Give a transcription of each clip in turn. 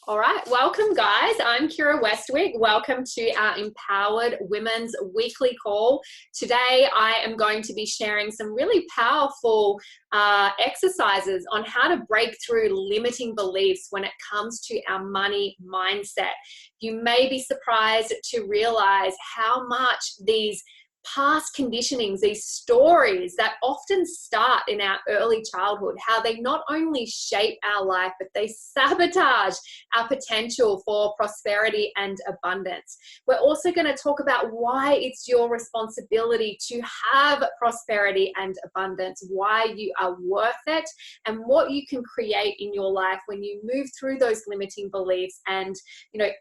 All right, welcome guys. I'm Kira Westwick. Welcome to our Empowered Women's Weekly Call. Today I am going to be sharing some really powerful exercises on how to break through limiting beliefs when it comes to our money mindset. You may be surprised to realize how much these past conditionings, these stories that often start in our early childhood, how they not only shape our life, but they sabotage our potential for prosperity and abundance. We're also going to talk about why it's your responsibility to have prosperity and abundance, why you are worth it, and what you can create in your life when you move through those limiting beliefs and,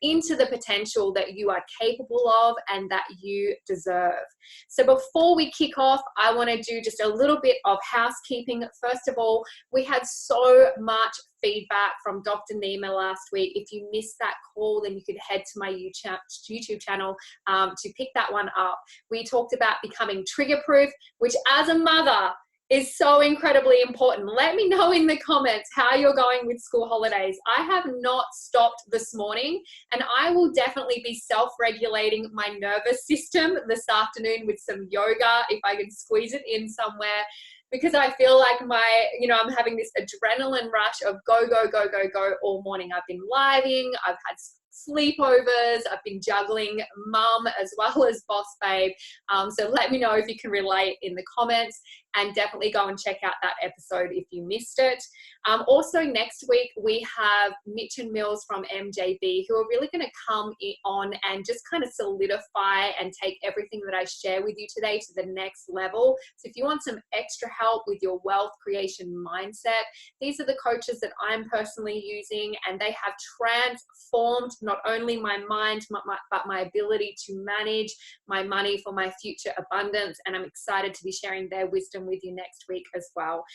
into the potential that you are capable of and that you deserve. So before we kick off, I want to do just a little bit of housekeeping. First of all, we had so much feedback from Dr. Nima last week. If you missed that call, then you could head to my YouTube channel to pick that one up. We talked about becoming trigger-proof, which as a mother is so incredibly important. Let me know in the comments how you're going with school holidays. I have not stopped this morning, and I will definitely be self-regulating my nervous system this afternoon with some yoga if I can squeeze it in somewhere, because I feel like I'm having this adrenaline rush of go, go, go, go, go all morning. I've been living, I've had sleepovers, I've been juggling mum as well as boss babe. So let me know if you can relate in the comments, and definitely go and check out that episode if you missed it. Also next week, we have Mitch and Mills from MJB who are really going to come on and just kind of solidify and take everything that I share with you today to the next level. So if you want some extra help with your wealth creation mindset, these are the coaches that I'm personally using, and they have transformed not only my mind, but my ability to manage my money for my future abundance. And I'm excited to be sharing their wisdom with you next week as well.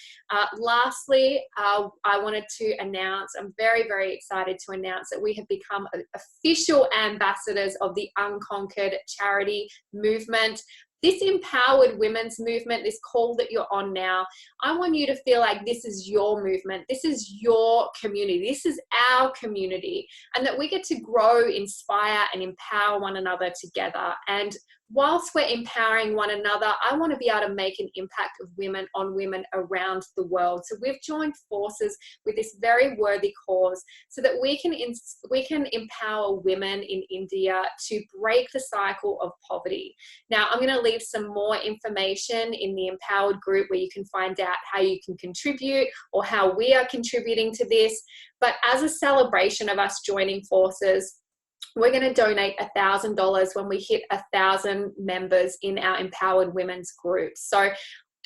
Lastly, I wanted to announce, I'm very, very excited to announce that we have become official ambassadors of the Unconquered charity movement. This empowered women's movement, this call that you're on now, I want you to feel like this is your movement. This is your community. This is our community, and that we get to grow, inspire, and empower one another together. And whilst we're empowering one another, I want to be able to make an impact of women on women around the world. So we've joined forces with this very worthy cause so that we can empower women in India to break the cycle of poverty. Now, I'm going to leave some more information in the Empowered group where you can find out how you can contribute or how we are contributing to this. But as a celebration of us joining forces, we're going to donate $1,000 when we hit 1,000 members in our Empowered Women's group. So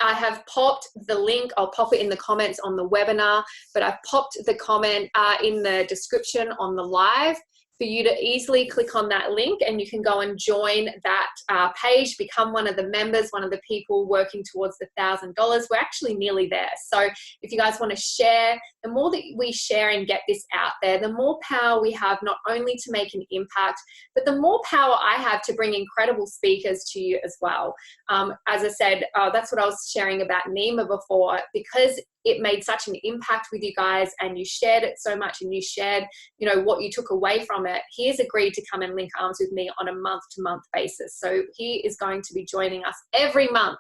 I have popped the link. I'll pop it in the comments on the webinar, but I've popped the comment in the description on the live for you to easily click on that link, and you can go and join that page, become one of the members, one of the people working towards the $1,000. We're actually nearly there. So if you guys want to share, the more that we share and get this out there, the more power we have not only to make an impact, but the more power I have to bring incredible speakers to you as well. As I said, that's what I was sharing about Nima before, because it made such an impact with you guys and you shared it so much and you shared, what you took away from it. He has agreed to come and link arms with me on a month-to-month basis. So he is going to be joining us every month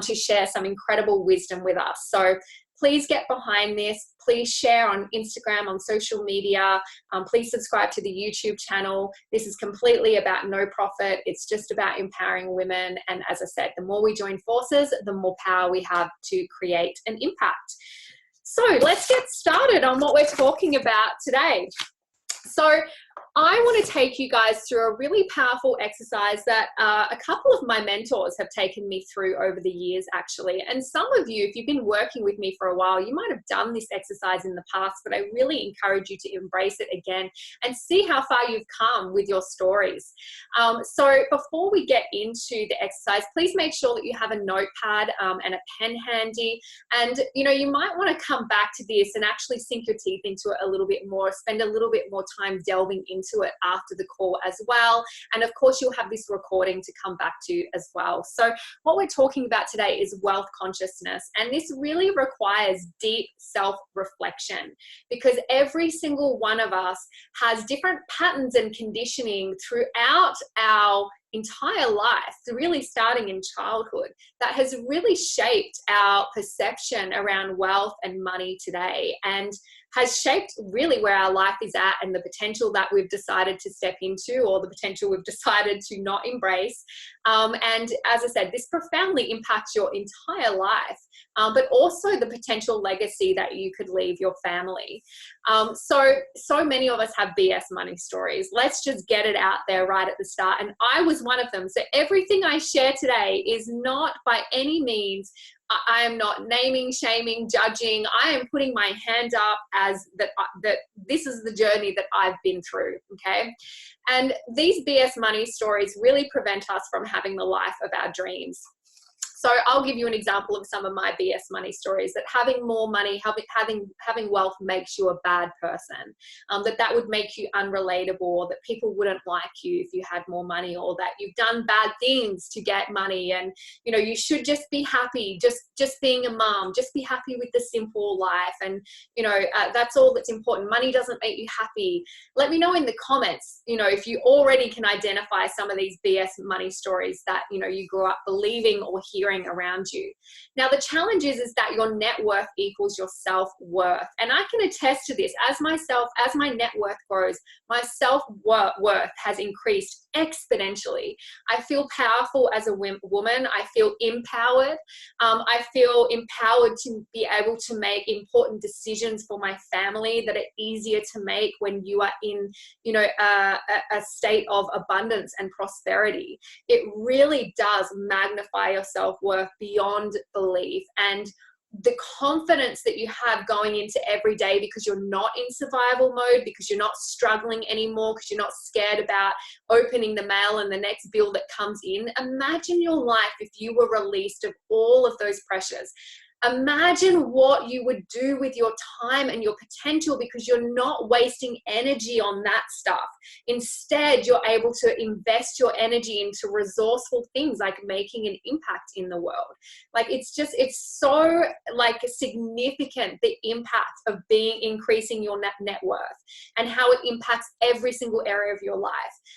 to share some incredible wisdom with us. So please get behind this. Please share on Instagram, on social media. Please subscribe to the YouTube channel. This is completely about no profit. It's just about empowering women. And as I said, the more we join forces, the more power we have to create an impact. So let's get started on what we're talking about today. So I want to take you guys through a really powerful exercise that a couple of my mentors have taken me through over the years, actually. And some of you, if you've been working with me for a while, you might have done this exercise in the past, but I really encourage you to embrace it again and see how far you've come with your stories. So before we get into the exercise, please make sure that you have a notepad and a pen handy. And, you might want to come back to this and actually sink your teeth into it a little bit more, spend a little bit more time delving into it after the call as well. And of course, you'll have this recording to come back to as well. So what we're talking about today is wealth consciousness. And this really requires deep self-reflection, because every single one of us has different patterns and conditioning throughout our entire life, really starting in childhood, that has really shaped our perception around wealth and money today, and has shaped really where our life is at and the potential that we've decided to step into, or the potential we've decided to not embrace. And as I said, this profoundly impacts your entire life, but also the potential legacy that you could leave your family. So many of us have BS money stories. Let's just get it out there right at the start. And I was one of them. So everything I share today is not by any means, I am not naming, shaming, judging. I am putting my hand up as that this is the journey that I've been through, okay? And these BS money stories really prevent us from having the life of our dreams. So I'll give you an example of some of my BS money stories, that having more money, having wealth makes you a bad person, that would make you unrelatable, or that people wouldn't like you if you had more money, or that you've done bad things to get money, and you know, you should just be happy, just being a mom, just be happy with the simple life, and you know, that's all that's important. Money doesn't make you happy. Let me know in the comments, you know, if you already can identify some of these BS money stories that, you know, you grew up believing or hearing around you. Now, the challenge is that your net worth equals your self-worth. And I can attest to this. As my net worth grows, my self-worth has increased exponentially. I feel powerful as a woman. I feel empowered. I feel empowered to be able to make important decisions for my family that are easier to make when you are in, you know, a state of abundance and prosperity. It really does magnify your self-worth beyond belief. And the confidence that you have going into every day, because you're not in survival mode, because you're not struggling anymore, because you're not scared about opening the mail and the next bill that comes in. Imagine your life if you were released of all of those pressures. Imagine what you would do with your time and your potential, because you're not wasting energy on that stuff. Instead, you're able to invest your energy into resourceful things like making an impact in the world. Like, it's so like significant, the impact of increasing your net worth and how it impacts every single area of your life.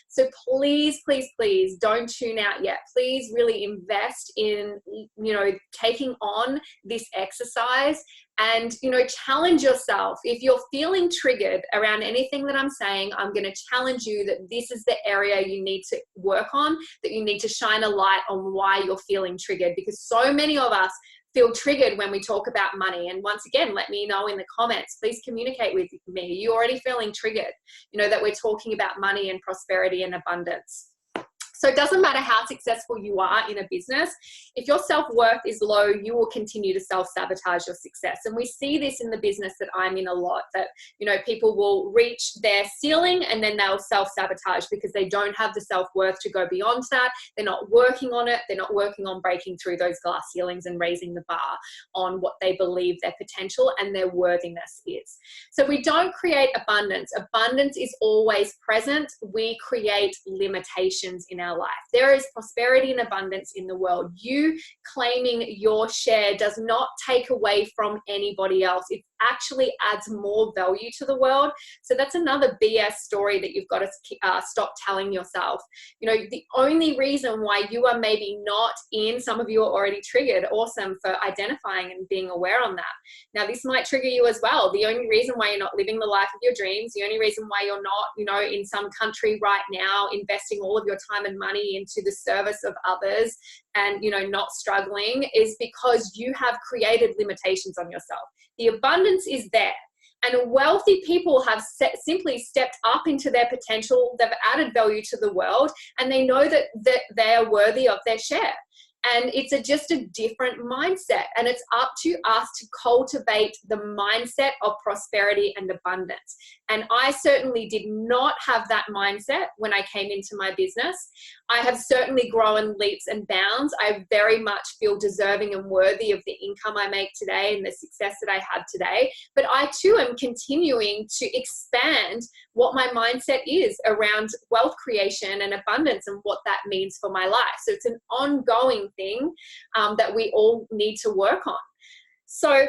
So please, please, please don't tune out yet. Please really invest in, you know, taking on this exercise, and you know, challenge yourself. If you're feeling triggered around anything that I'm saying, I'm going to challenge you that this is the area you need to work on, that you need to shine a light on why you're feeling triggered, because so many of us feel triggered when we talk about money. And once again, let me know in the comments. Please communicate with me. Are you already feeling triggered, you know, that we're talking about money and prosperity and abundance? So it doesn't matter how successful you are in a business. If your self-worth is low, you will continue to self-sabotage your success. And we see this in the business that I'm in a lot, that, you know, people will reach their ceiling and then they'll self-sabotage because they don't have the self-worth to go beyond that. They're not working on it. They're not working on breaking through those glass ceilings and raising the bar on what they believe their potential and their worthiness is. So we don't create abundance. Abundance is always present. We create limitations in our life. There is prosperity and abundance in the world. You claiming your share does not take away from anybody else. It actually adds more value to the world. So that's another BS story that you've got to stop telling yourself. You know, the only reason why you are maybe not in, some of you are already triggered. Awesome for identifying and being aware on that. Now, this might trigger you as well. The only reason why you're not living the life of your dreams, the only reason why you're not, you know, in some country right now investing all of your time and money into the service of others and, you know, not struggling, is because you have created limitations on yourself. The abundance is there. And wealthy people have simply stepped up into their potential. They've added value to the world, and they know that they are worthy of their share. And it's just a different mindset. And it's up to us to cultivate the mindset of prosperity and abundance. And I certainly did not have that mindset when I came into my business. I have certainly grown leaps and bounds. I very much feel deserving and worthy of the income I make today and the success that I have today. But I too am continuing to expand what my mindset is around wealth creation and abundance and what that means for my life. So it's an ongoing thing that we all need to work on. So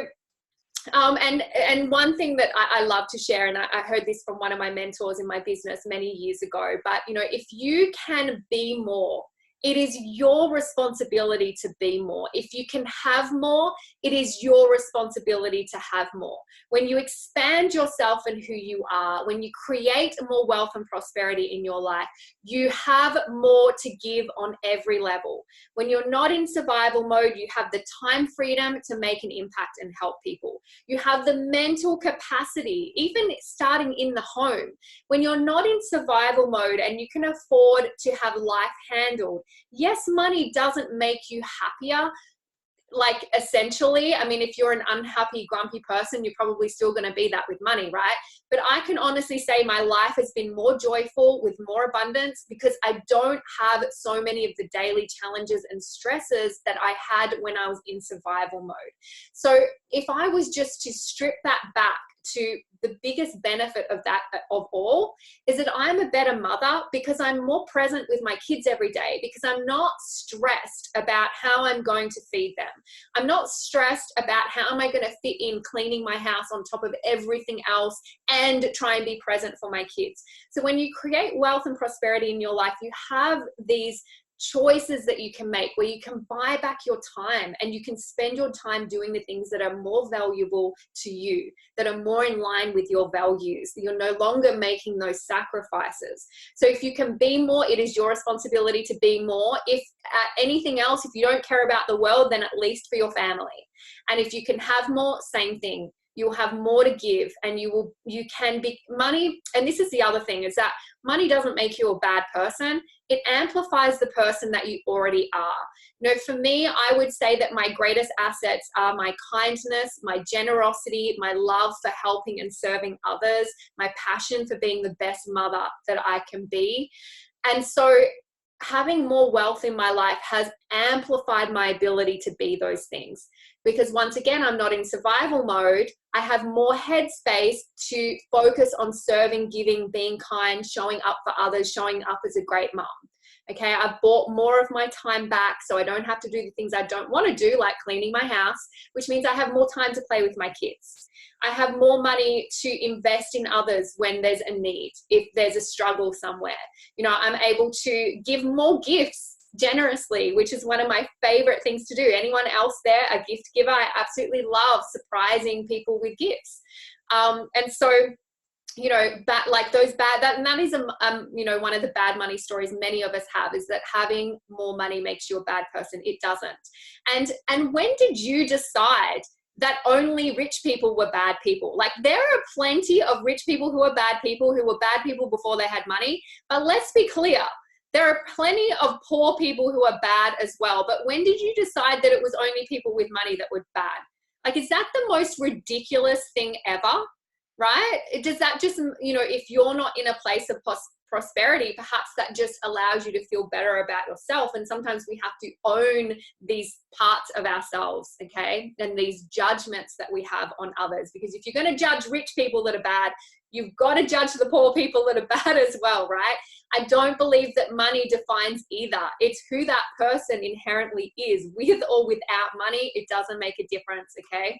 and one thing that I love to share, and I heard this from one of my mentors in my business many years ago, but if you can be more, it is your responsibility to be more. If you can have more, it is your responsibility to have more. When you expand yourself and who you are, when you create more wealth and prosperity in your life, you have more to give on every level. When you're not in survival mode, you have the time freedom to make an impact and help people. You have the mental capacity, even starting in the home. When you're not in survival mode and you can afford to have life handled, yes, money doesn't make you happier, like essentially. I mean, if you're an unhappy, grumpy person, you're probably still going to be that with money, right? But I can honestly say my life has been more joyful with more abundance because I don't have so many of the daily challenges and stresses that I had when I was in survival mode. So if I was just to strip that back to the biggest benefit of that of all is that I'm a better mother because I'm more present with my kids every day, because I'm not stressed about how I'm going to feed them. I'm not stressed about how am I going to fit in cleaning my house on top of everything else and try and be present for my kids. So when you create wealth and prosperity in your life, you have these choices that you can make where you can buy back your time and you can spend your time doing the things that are more valuable to you, that are more in line with your values. You're no longer making those sacrifices. So if you can be more, it is your responsibility to be more. If anything else, if you don't care about the world, then at least for your family. And if you can have more, same thing. You'll have more to give, and you can be money. And this is the other thing, is that money doesn't make you a bad person. It amplifies the person that you already are. For me, I would say that my greatest assets are my kindness, my generosity, my love for helping and serving others, my passion for being the best mother that I can be. And so having more wealth in my life has amplified my ability to be those things. Because once again, I'm not in survival mode. I have more headspace to focus on serving, giving, being kind, showing up for others, showing up as a great mom. Okay, I've bought more of my time back so I don't have to do the things I don't want to do, like cleaning my house, which means I have more time to play with my kids. I have more money to invest in others when there's a need, if there's a struggle somewhere. I'm able to give more gifts generously, which is one of my favorite things to do. Anyone else there a gift giver? I absolutely love surprising people with gifts. And so, that is one of the bad money stories many of us have, is that having more money makes you a bad person. It doesn't. And when did you decide that only rich people were bad people? Like, there are plenty of rich people who are bad people, who were bad people before they had money. But let's be clear, there are plenty of poor people who are bad as well. But when did you decide that it was only people with money that were bad? Like, is that the most ridiculous thing ever? Right? Does that just, if you're not in a place of prosperity, perhaps that just allows you to feel better about yourself. And sometimes we have to own these parts of ourselves, okay? And these judgments that we have on others. Because if you're going to judge rich people that are bad, you've got to judge the poor people that are bad as well, right? I don't believe that money defines either. It's who that person inherently is, with or without money. It doesn't make a difference, okay?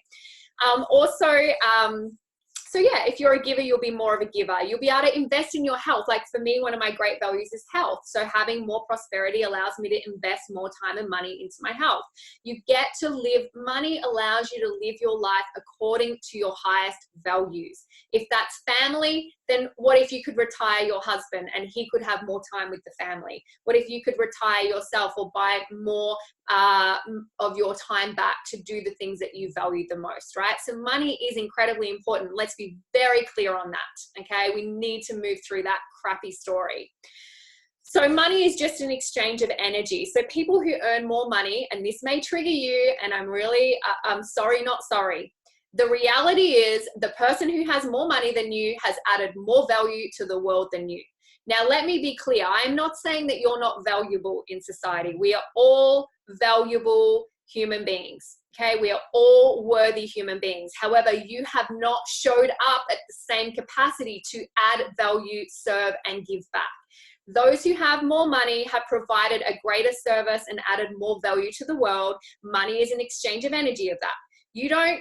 So yeah, if you're a giver, you'll be more of a giver. You'll be able to invest in your health. Like, for me, one of my great values is health. So having more prosperity allows me to invest more time and money into my health. You get to live, money allows you to live your life according to your highest values. If that's family, then what if you could retire your husband and he could have more time with the family? What if you could retire yourself or buy more of your time back to do the things that you value the most, right? So money is incredibly important. Let's be very clear on that, okay? We need to move through that crappy story. So money is just an exchange of energy. So people who earn more money, and this may trigger you, and I'm sorry, not sorry. The reality is the person who has more money than you has added more value to the world than you. Now, let me be clear. I'm not saying that you're not valuable in society. We are all valuable human beings. Okay, we are all worthy human beings. However, you have not showed up at the same capacity to add value, serve, and give back. Those who have more money have provided a greater service and added more value to the world. Money is an exchange of energy of that. You don't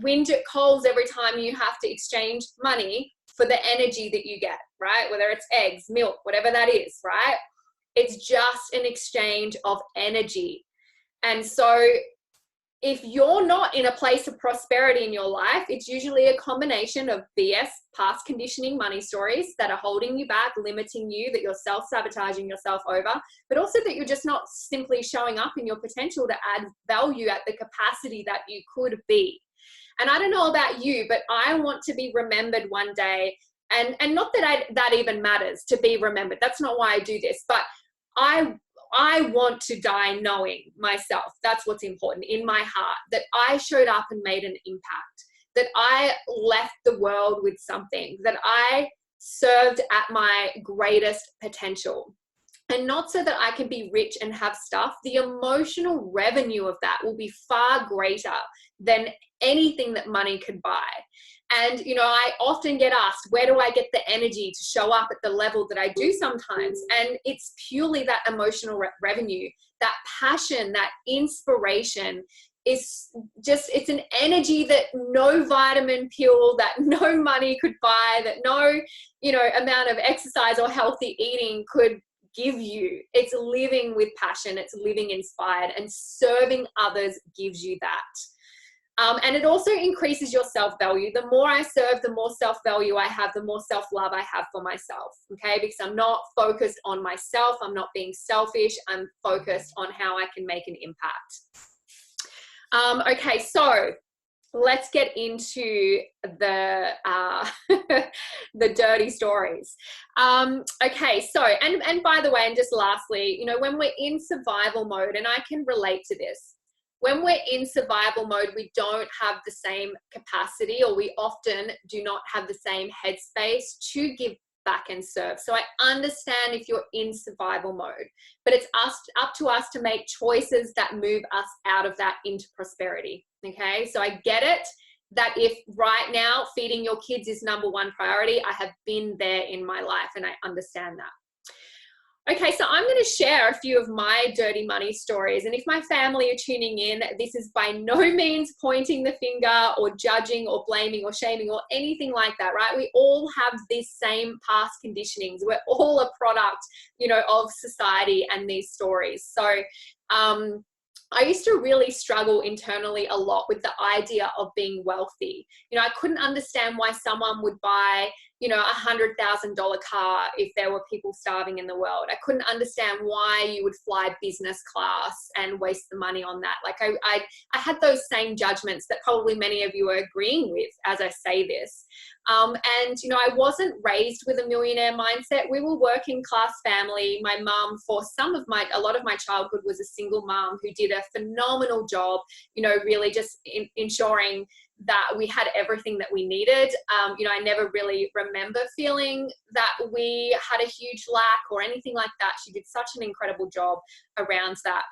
whinge at Coles every time you have to exchange money for the energy that you get, right? Whether it's eggs, milk, whatever that is, right? It's just an exchange of energy. And so if you're not in a place of prosperity in your life, it's usually a combination of BS, past conditioning money stories that are holding you back, limiting you, that you're self-sabotaging yourself over, but also that you're just not simply showing up in your potential to add value at the capacity that you could be. And I don't know about you, but I want to be remembered one day, and not that that even matters to be remembered. That's not why I do this, but I want to die knowing myself. That's what's important in my heart, that I showed up and made an impact, that I left the world with something, that I served at my greatest potential. And not so that I can be rich and have stuff. The emotional revenue of that will be far greater than anything that money could buy. And, you know, I often get asked, where do I get the energy to show up at the level that I do sometimes? And it's purely that emotional revenue, that passion, that inspiration is just, it's an energy that no vitamin pill, that no money could buy, that no, you know, amount of exercise or healthy eating could give you. It's living with passion, it's living inspired, and serving others gives you that. And it also increases your self-value. The more I serve, the more self-value I have, the more self-love I have for myself, okay? Because I'm not focused on myself, I'm not being selfish, I'm focused on how I can make an impact. Okay, so let's get into the the dirty stories. Okay, so and by the way, and just lastly, you know, when we're in survival mode, and I can relate to this, when we're in survival mode, we don't have the same capacity, or we often do not have the same headspace to give back and serve. So I understand if you're in survival mode, but it's up to us to make choices that move us out of that into prosperity. Okay, so I get it that if right now feeding your kids is number one priority, I have been there in my life and I understand that. Okay, so I'm going to share a few of my dirty money stories. And if my family are tuning in, this is by no means pointing the finger or judging or blaming or shaming or anything like that, right? We all have these same past conditionings. We're all a product, you know, of society and these stories. So, I used to really struggle internally a lot with the idea of being wealthy. You know, I couldn't understand why someone would buy, you know, $100,000 car if there were people starving in the world. I couldn't understand why you would fly business class and waste the money on that. Like I had those same judgments that probably many of you are agreeing with as I say this. And, you know, I wasn't raised with a millionaire mindset. We were working class family. My mom, for a lot of my childhood, was a single mom who did a phenomenal job, you know, really just ensuring that we had everything that we needed. You know, I never really remember feeling that we had a huge lack or anything like that. She did such an incredible job around that.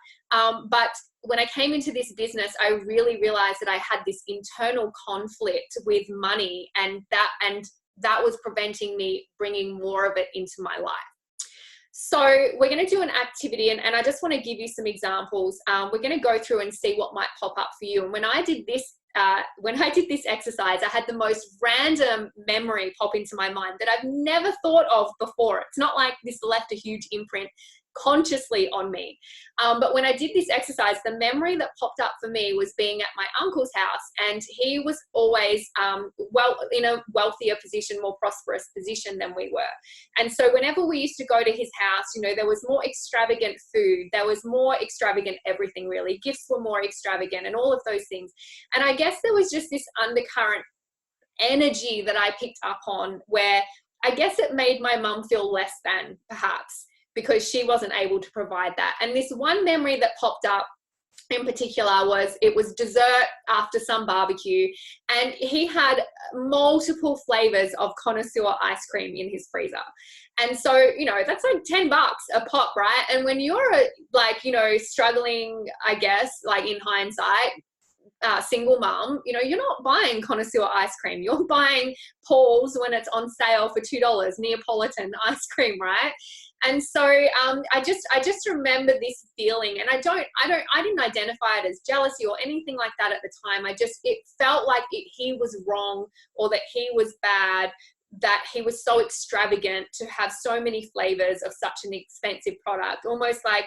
But when I came into this business, I really realized that I had this internal conflict with money, and that was preventing me bringing more of it into my life. So we're going to do an activity, and I just want to give you some examples. We're going to go through and see what might pop up for you. And when I did this exercise, I had the most random memory pop into my mind that I've never thought of before. It's not like this left a huge imprint consciously on me. But when I did this exercise, the memory that popped up for me was being at my uncle's house, and he was always in a wealthier position, more prosperous position than we were. And so whenever we used to go to his house, you know, there was more extravagant food, there was more extravagant everything really. Gifts were more extravagant and all of those things. And I guess there was just this undercurrent energy that I picked up on where I guess it made my mum feel less than, perhaps. because she wasn't able to provide that. And this one memory that popped up in particular was, it was dessert after some barbecue, and he had multiple flavors of connoisseur ice cream in his freezer. And so, you know, that's like $10 a pop, right? And when you're like, you know, struggling, I guess, like in hindsight, single mom, you know, you're not buying connoisseur ice cream. You're buying Paul's when it's on sale for $2, Neapolitan ice cream, right? And so I just remember this feeling, and I didn't identify it as jealousy or anything like that at the time. It felt like he was wrong, or that he was bad, that he was so extravagant to have so many flavors of such an expensive product, almost like,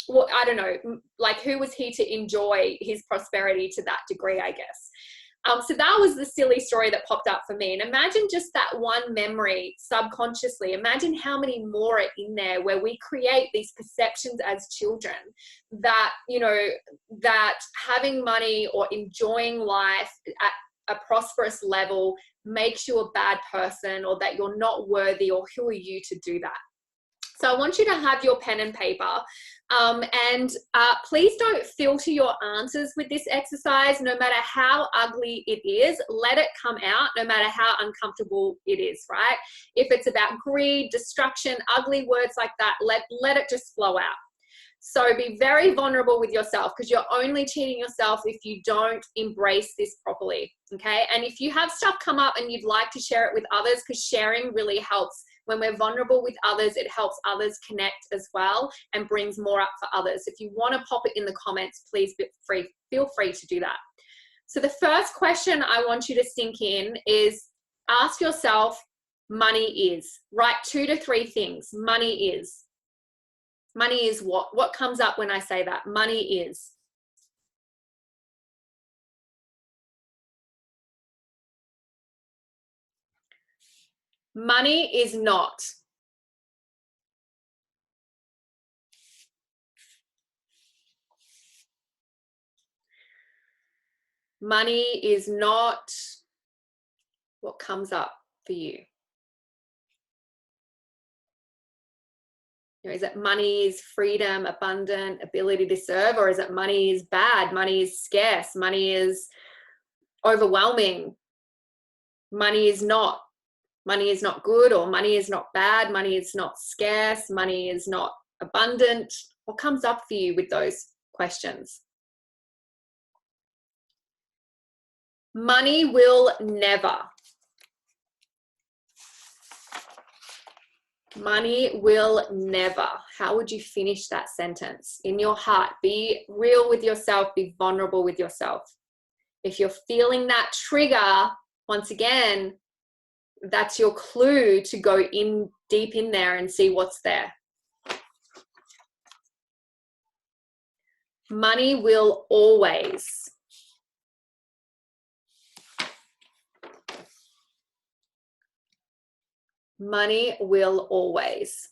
well, I don't know, like who was he to enjoy his prosperity to that degree, I guess. So that was the silly story that popped up for me. And imagine just that one memory subconsciously. Imagine how many more are in there where we create these perceptions as children that, you know, that having money or enjoying life at a prosperous level makes you a bad person, or that you're not worthy, or who are you to do that? So I want you to have your pen and paper, and please don't filter your answers with this exercise. No matter how ugly it is, let it come out, no matter how uncomfortable it is, right? If it's about greed, destruction, ugly words like that, let it just flow out. So be very vulnerable with yourself, because you're only cheating yourself if you don't embrace this properly, okay? And if you have stuff come up and you'd like to share it with others, because sharing really helps. When we're vulnerable with others, it helps others connect as well and brings more up for others. If you want to pop it in the comments, please feel free to do that. So the first question I want you to sink in is, ask yourself, money is. Write 2 to 3 things. Money is. Money is what? What comes up when I say that? Money is. Money is not. Money is not. What comes up for you? You know, is it money is freedom, abundant, ability to serve, or is it money is bad, money is scarce, money is overwhelming, money is not good, or money is not bad, money is not scarce, money is not abundant? What comes up for you with those questions? Money will never. Money will never. How would you finish that sentence? In your heart, be real with yourself, be vulnerable with yourself. If you're feeling that trigger, once again, that's your clue to go in deep in there and see what's there. Money will always. Money will always.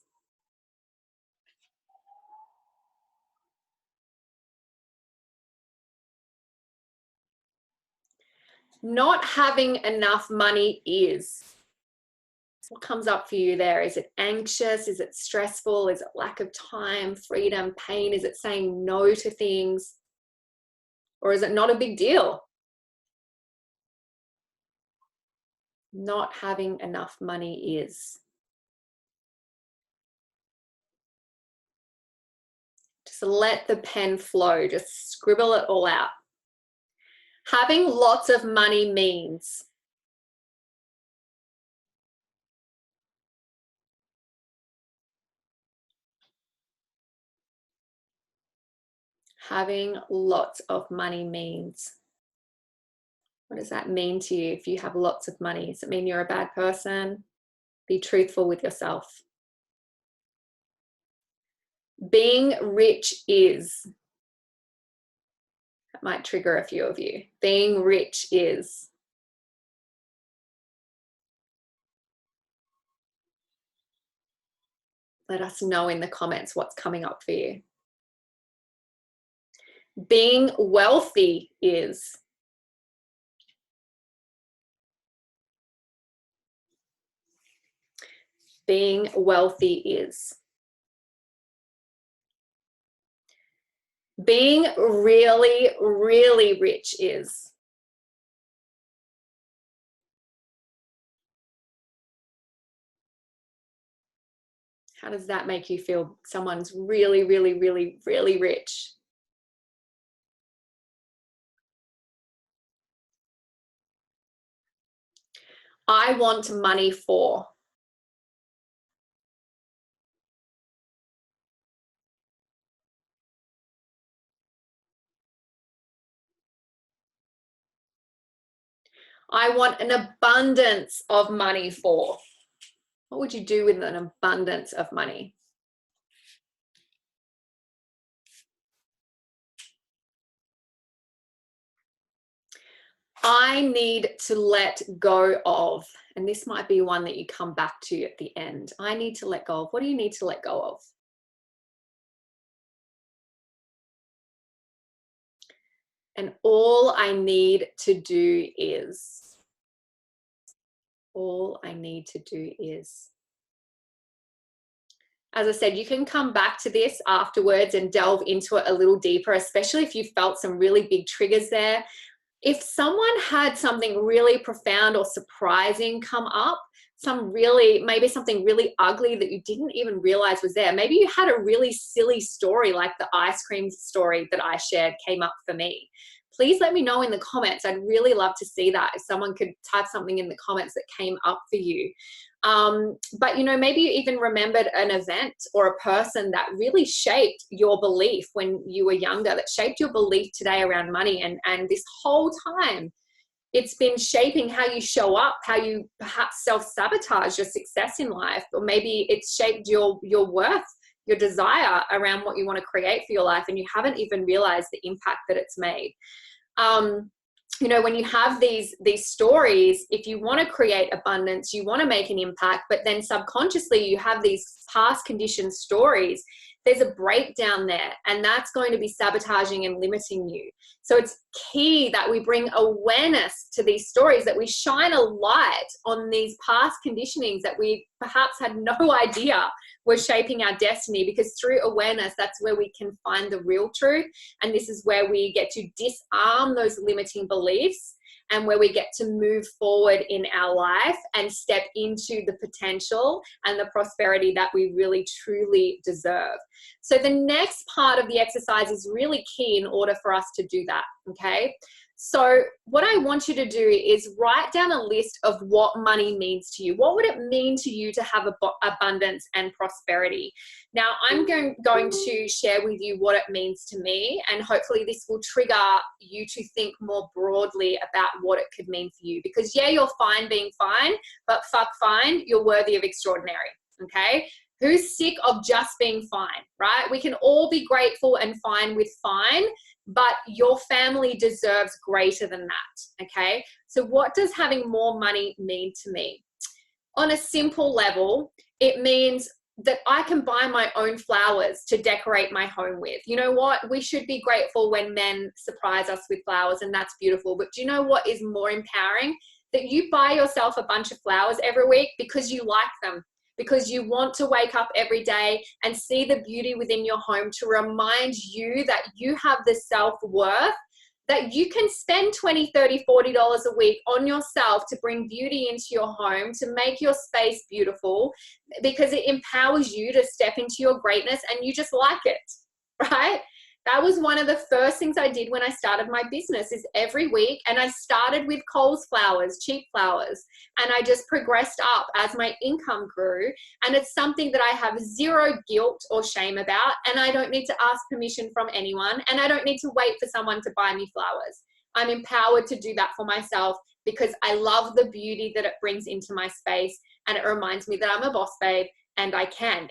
Not having enough money is. What comes up for you there? Is it anxious? Is it stressful? Is it lack of time, freedom, pain? Is it saying no to things? Or is it not a big deal? Not having enough money is. Just let the pen flow. Just scribble it all out. Having lots of money means. Having lots of money means. What does that mean to you if you have lots of money? Does it mean you're a bad person? Be truthful with yourself. Being rich is. That might trigger a few of you. Being rich is. Let us know in the comments what's coming up for you. Being wealthy is. Being wealthy is. Being really, really rich is. How does that make you feel? Someone's really, really, really, really rich. I want money for. I want an abundance of money for. What would you do with an abundance of money? I need to let go of, and this might be one that you come back to at the end. I need to let go of. What do you need to let go of? And all I need to do is, all I need to do is. As I said, you can come back to this afterwards and delve into it a little deeper, especially if you felt some really big triggers there. If someone had something really profound or surprising come up, maybe something really ugly that you didn't even realize was there. Maybe you had a really silly story like the ice cream story that I shared came up for me. Please let me know in the comments. I'd really love to see that. If someone could type something in the comments that came up for you. But maybe you even remembered an event or a person that really shaped your belief when you were younger, that shaped your belief today around money. And this whole time, it's been shaping how you show up, how you perhaps self-sabotage your success in life, or maybe it's shaped your worth, your desire around what you want to create for your life, and you haven't even realized the impact that it's made. When you have these stories, if you want to create abundance, you want to make an impact, but then subconsciously you have these past conditioned stories, there's a breakdown there, and that's going to be sabotaging and limiting you. So it's key that we bring awareness to these stories, that we shine a light on these past conditionings that we perhaps had no idea were shaping our destiny, because through awareness, that's where we can find the real truth. And this is where we get to disarm those limiting beliefs, and where we get to move forward in our life and step into the potential and the prosperity that we really truly deserve. So the next part of the exercise is really key in order for us to do that, okay? So what I want you to do is write down a list of what money means to you. What would it mean to you to have abundance and prosperity? Now, I'm going to share with you what it means to me, and hopefully this will trigger you to think more broadly about what it could mean for you. Because yeah, you're fine being fine, but fuck fine, you're worthy of extraordinary, okay? Who's sick of just being fine, right? We can all be grateful and fine with fine, but your family deserves greater than that, okay? So what does having more money mean to me? On a simple level, it means that I can buy my own flowers to decorate my home with. You know what? We should be grateful when men surprise us with flowers, and that's beautiful. But do you know what is more empowering? That you buy yourself a bunch of flowers every week because you like them, because you want to wake up every day and see the beauty within your home, to remind you that you have the self-worth, that you can spend $20, $30, $40 a week on yourself to bring beauty into your home, to make your space beautiful, because it empowers you to step into your greatness and you just like it, right? That was one of the first things I did when I started my business, is every week, and I started with Coles flowers, cheap flowers, and I just progressed up as my income grew. And it's something that I have zero guilt or shame about, and I don't need to ask permission from anyone, and I don't need to wait for someone to buy me flowers. I'm empowered to do that for myself because I love the beauty that it brings into my space, and it reminds me that I'm a boss babe and I can.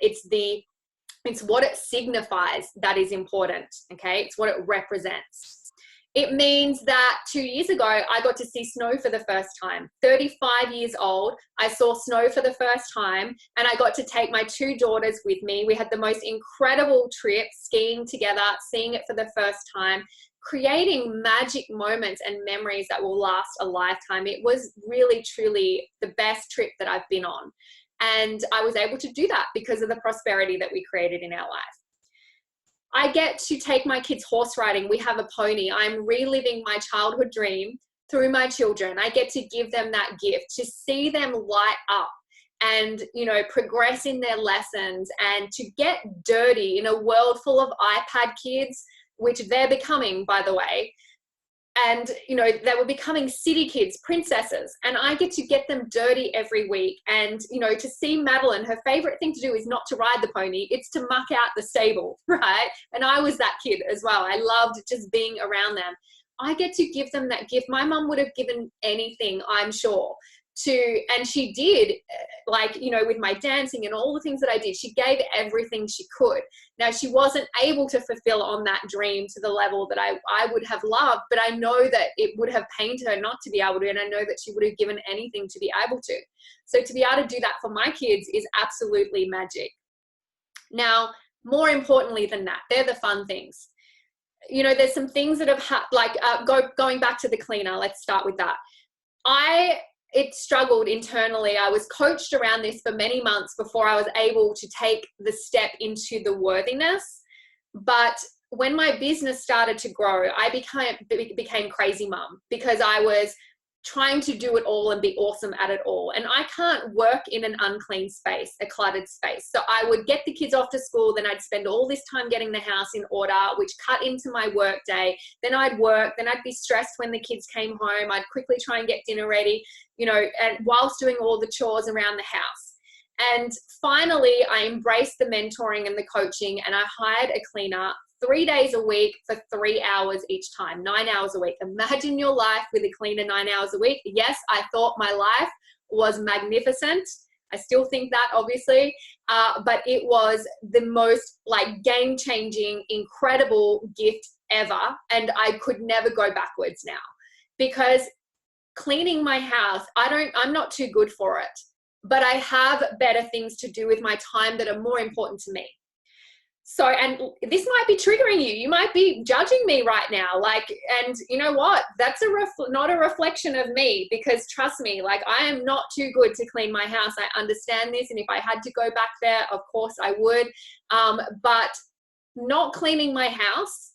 It's what it signifies that is important, okay? It's what it represents. It means that 2 years ago, I got to see snow for the first time. 35 years old, I saw snow for the first time, and I got to take my 2 daughters with me. We had the most incredible trip, skiing together, seeing it for the first time, creating magic moments and memories that will last a lifetime. It was really, truly the best trip that I've been on. And I was able to do that because of the prosperity that we created in our life. I get to take my kids horse riding. We have a pony. I'm reliving my childhood dream through my children. I get to give them that gift, to see them light up and, you know, progress in their lessons, and to get dirty in a world full of iPad kids, which they're becoming, by the way. And, you know, they were becoming city kids, princesses, and I get to get them dirty every week. And, you know, to see Madeline, her favorite thing to do is not to ride the pony, it's to muck out the stable, right? And I was that kid as well. I loved just being around them. I get to give them that gift. My mum would have given anything, I'm sure, and she did, like, you know, with my dancing and all the things that I did, she gave everything she could. Now, she wasn't able to fulfill on that dream to the level that I would have loved, but I know that it would have pained her not to be able to, and I know that she would have given anything to be able to. So to be able to do that for my kids is absolutely magic. Now, more importantly than that, they're the fun things. You know, there's some things that have going back to the cleaner. Let's start with that. It struggled internally. I was coached around this for many months before I was able to take the step into the worthiness. But when my business started to grow, I became crazy mum, because I was trying to do it all and be awesome at it all. And I can't work in an unclean space, a cluttered space. So I would get the kids off to school, then I'd spend all this time getting the house in order, which cut into my work day. Then I'd work, then I'd be stressed when the kids came home. I'd quickly try and get dinner ready, you know, and whilst doing all the chores around the house. And finally, I embraced the mentoring and the coaching, and I hired a cleaner 3 days a week for 3 hours each time, 9 hours a week. Imagine your life with a cleaner 9 hours a week. Yes, I thought my life was magnificent. I still think that, obviously, but it was the most like game-changing, incredible gift ever. And I could never go backwards now, because cleaning my house, I'm not too good for it, but I have better things to do with my time that are more important to me. So, and this might be triggering you. You might be judging me right now. Like, and you know what? That's not a reflection of me, because trust me, like, I am not too good to clean my house. I understand this. And if I had to go back there, of course I would. But not cleaning my house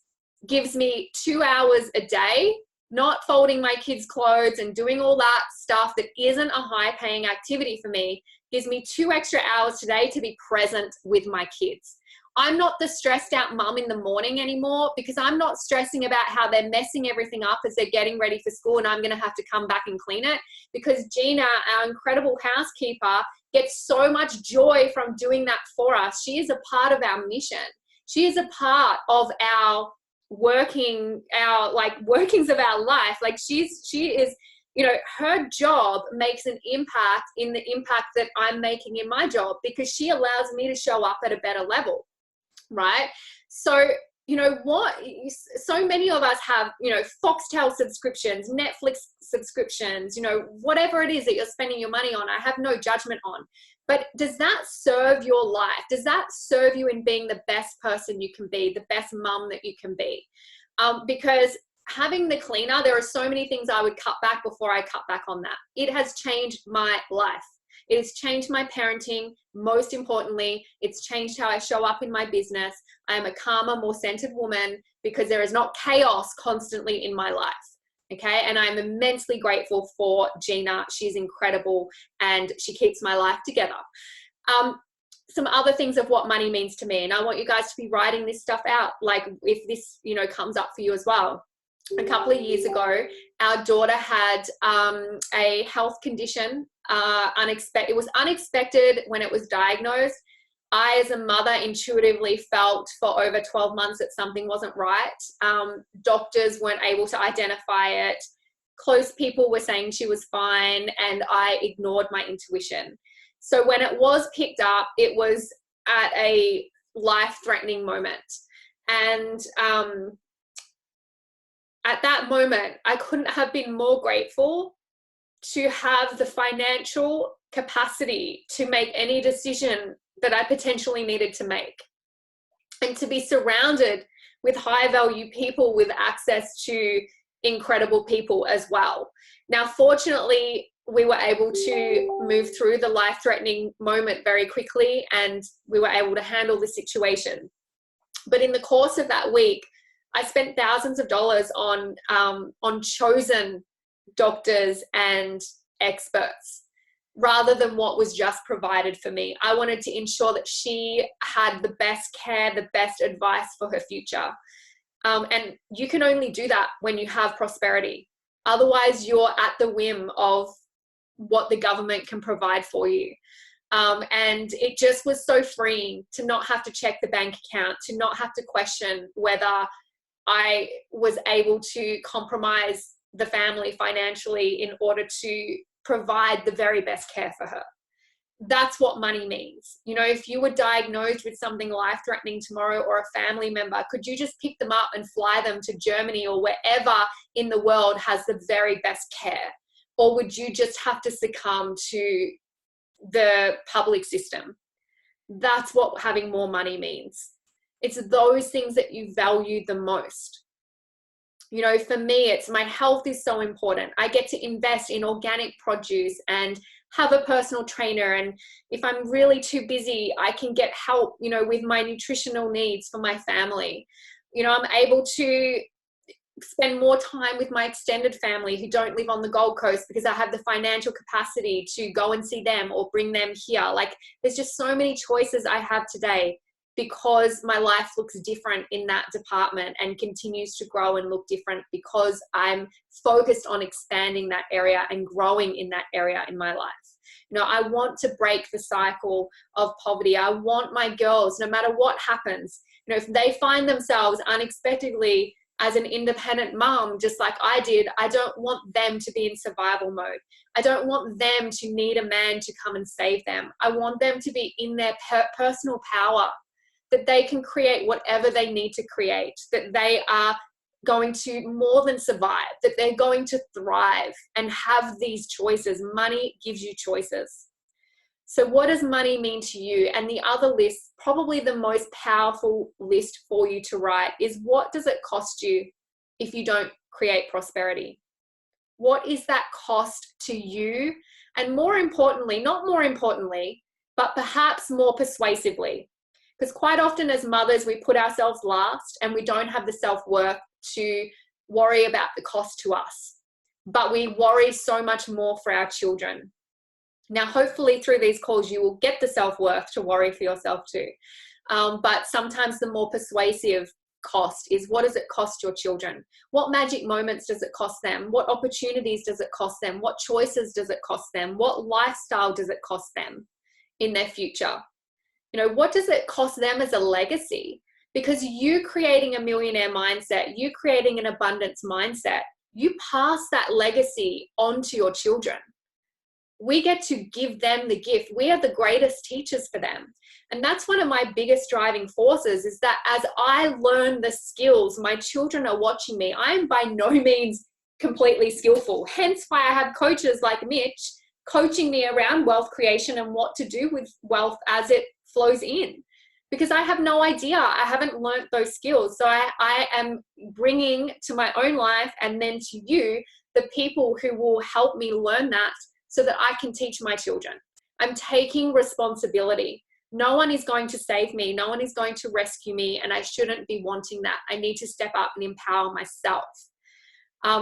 gives me 2 hours a day, not folding my kids' clothes and doing all that stuff that isn't a high paying activity for me, gives me 2 extra hours today to be present with my kids. I'm not the stressed out mum in the morning anymore, because I'm not stressing about how they're messing everything up as they're getting ready for school and I'm going to have to come back and clean it, because Gina, our incredible housekeeper, gets so much joy from doing that for us. She is a part of our mission. She is a part of our workings of our life. Like, she is, you know, her job makes an impact in the impact that I'm making in my job, because she allows me to show up at a better level. Right? So, you know what? So many of us have, you know, Foxtel subscriptions, Netflix subscriptions, you know, whatever it is that you're spending your money on, I have no judgment on. But does that serve your life? Does that serve you in being the best person you can be, the best mum that you can be? Because having the cleaner, there are so many things I would cut back before I cut back on that. It has changed my life. It has changed my parenting. Most importantly, it's changed how I show up in my business. I am a calmer, more centered woman, because there is not chaos constantly in my life. Okay. And I'm immensely grateful for Gina. She's incredible and she keeps my life together. Some other things of what money means to me. And I want you guys to be writing this stuff out. Like, if this, you know, comes up for you as well. A couple of years ago, our daughter had a health condition. It was unexpected when it was diagnosed. I, as a mother, intuitively felt for over 12 months that something wasn't right. Doctors weren't able to identify it. Close people were saying she was fine, and I ignored my intuition. So when it was picked up, it was at a life-threatening moment. And at that moment, I couldn't have been more grateful to have the financial capacity to make any decision that I potentially needed to make, and to be surrounded with high value people with access to incredible people as well. Now, fortunately, we were able to move through the life-threatening moment very quickly, and we were able to handle the situation. But in the course of that week, I spent thousands of dollars on chosen doctors and experts rather than what was just provided for me. I wanted to ensure that she had the best care, the best advice for her future. And you can only do that when you have prosperity. Otherwise, you're at the whim of what the government can provide for you. And it just was so freeing to not have to check the bank account, to not have to question whether I was able to compromise the family financially in order to provide the very best care for her. That's what money means. You know, if you were diagnosed with something life-threatening tomorrow, or a family member, could you just pick them up and fly them to Germany or wherever in the world has the very best care? Or would you just have to succumb to the public system? That's what having more money means. It's those things that you value the most. You know, for me, it's my health is so important. I get to invest in organic produce and have a personal trainer. And if I'm really too busy, I can get help, you know, with my nutritional needs for my family. You know, I'm able to spend more time with my extended family who don't live on the Gold Coast because I have the financial capacity to go and see them or bring them here. Like, there's just so many choices I have today because my life looks different in that department and continues to grow and look different because I'm focused on expanding that area and growing in that area in my life. You know, I want to break the cycle of poverty. I want my girls, no matter what happens, you know, if they find themselves unexpectedly as an independent mom, just like I did, I don't want them to be in survival mode. I don't want them to need a man to come and save them. I want them to be in their personal power, that they can create whatever they need to create, that they are going to more than survive, that they're going to thrive and have these choices. Money gives you choices. So what does money mean to you? And the other list, probably the most powerful list for you to write, is what does it cost you if you don't create prosperity? What is that cost to you? And more importantly, not more importantly, but perhaps more persuasively. Because quite often as mothers, we put ourselves last and we don't have the self-worth to worry about the cost to us. But we worry so much more for our children. Now, hopefully through these calls, you will get the self-worth to worry for yourself too. But sometimes the more persuasive cost is, what does it cost your children? What magic moments does it cost them? What opportunities does it cost them? What choices does it cost them? What lifestyle does it cost them in their future? You know, what does it cost them as a legacy? Because you creating a millionaire mindset, you creating an abundance mindset, you pass that legacy on to your children. We get to give them the gift. We are the greatest teachers for them. And that's one of my biggest driving forces, is that as I learn the skills, my children are watching me. I am by no means completely skillful. Hence why I have coaches like Mitch coaching me around wealth creation and what to do with wealth as it flows in, because I have no idea. I haven't learned those skills. So I am bringing to my own life and then to you the people who will help me learn that so that I can teach my children. I'm taking responsibility. No one is going to save me. No one is going to rescue me, and I shouldn't be wanting that. I need to step up and empower myself.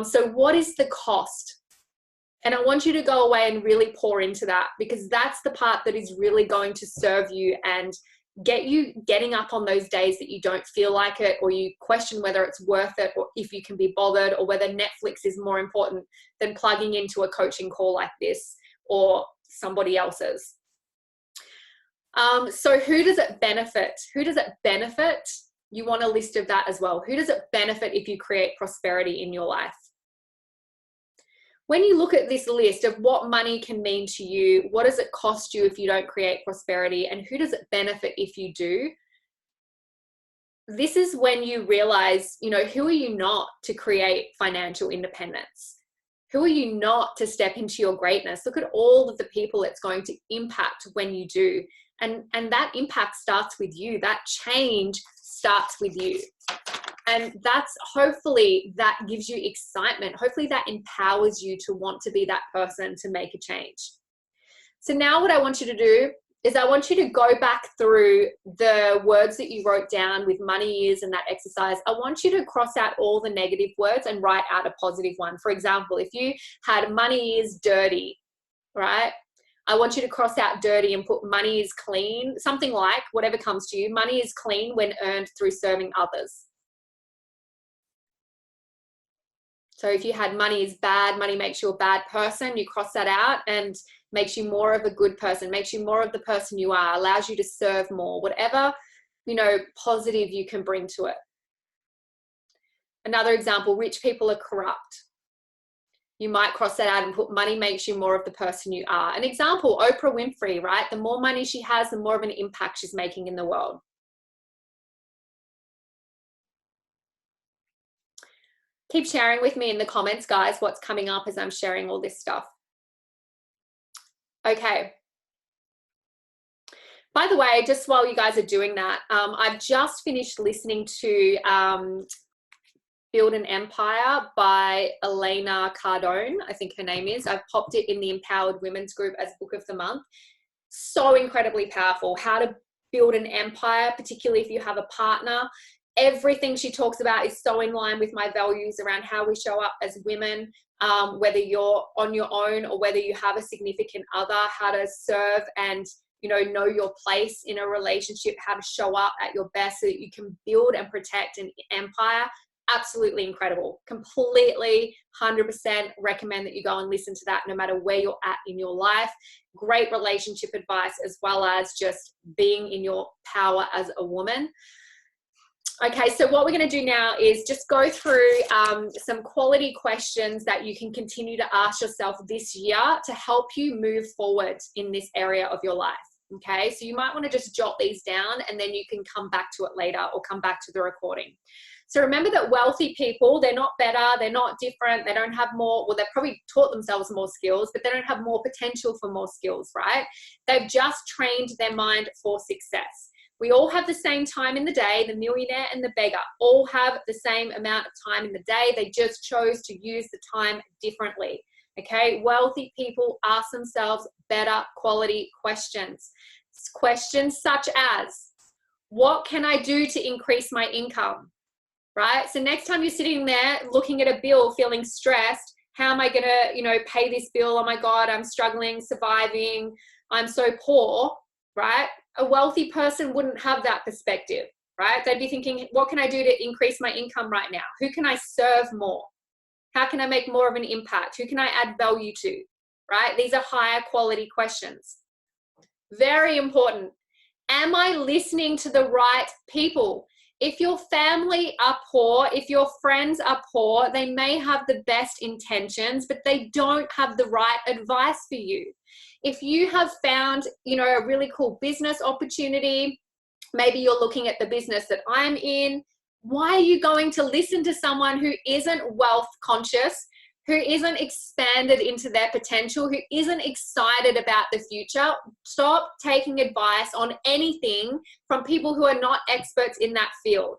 So what is the cost? And I want you to go away and really pour into that, because that's the part that is really going to serve you and get you getting up on those days that you don't feel like it, or you question whether it's worth it, or if you can be bothered, or whether Netflix is more important than plugging into a coaching call like this or somebody else's. So who does it benefit? Who does it benefit? You want a list of that as well. Who does it benefit if you create prosperity in your life? When you look at this list of what money can mean to you, what does it cost you if you don't create prosperity, and who does it benefit if you do? This is when you realize, you know, who are you not to create financial independence? Who are you not to step into your greatness? Look at all of the people it's going to impact when you do. And that impact starts with you. That change starts with you. And that's, hopefully that gives you excitement. Hopefully that empowers you to want to be that person to make a change. So now what I want you to do is I want you to go back through the words that you wrote down with money is and that exercise. I want you to cross out all the negative words and write out a positive one. For example, if you had money is dirty, right? I want you to cross out dirty and put money is clean, something like whatever comes to you. Money is clean when earned through serving others. So if you had money is bad, money makes you a bad person, you cross that out and makes you more of a good person, makes you more of the person you are, allows you to serve more, whatever, you know, positive you can bring to it. Another example, rich people are corrupt. You might cross that out and put money makes you more of the person you are. An example, Oprah Winfrey, right? The more money she has, the more of an impact she's making in the world. Keep sharing with me in the comments, guys, what's coming up as I'm sharing all this stuff. Okay. By the way, just while you guys are doing that, I've just finished listening to Build an Empire by Elena Cardone, I think her name is. I've popped it in the Empowered Women's group as Book of the Month. So incredibly powerful. How to build an empire, particularly if you have a partner. Everything she talks about is so in line with my values around how we show up as women, whether you're on your own or whether you have a significant other, how to serve and know your place in a relationship, how to show up at your best so that you can build and protect an empire. Absolutely incredible. Completely 100% recommend that you go and listen to that no matter where you're at in your life. Great relationship advice as well as just being in your power as a woman. Okay, so what we're going to do now is just go through some quality questions that you can continue to ask yourself this year to help you move forward in this area of your life. Okay, so you might want to just jot these down and then you can come back to it later or come back to the recording. So remember that wealthy people, they're not better, they're not different, they don't have more, well, they've probably taught themselves more skills, but they don't have more potential for more skills, right? They've just trained their mind for success. We all have the same time in the day. The millionaire and the beggar all have the same amount of time in the day. They just chose to use the time differently. Okay, wealthy people ask themselves better quality questions. Questions such as, what can I do to increase my income? Right? So next time you're sitting there looking at a bill, feeling stressed, how am I going to, pay this bill? Oh my God, I'm struggling, surviving, I'm so poor, right? A wealthy person wouldn't have that perspective, right? They'd be thinking, what can I do to increase my income right now? Who can I serve more? How can I make more of an impact? Who can I add value to, right? These are higher quality questions. Very important. Am I listening to the right people? If your family are poor, if your friends are poor, they may have the best intentions, but they don't have the right advice for you. If you have found, a really cool business opportunity, maybe you're looking at the business that I'm in, why are you going to listen to someone who isn't wealth conscious, who isn't expanded into their potential, who isn't excited about the future? Stop taking advice on anything from people who are not experts in that field.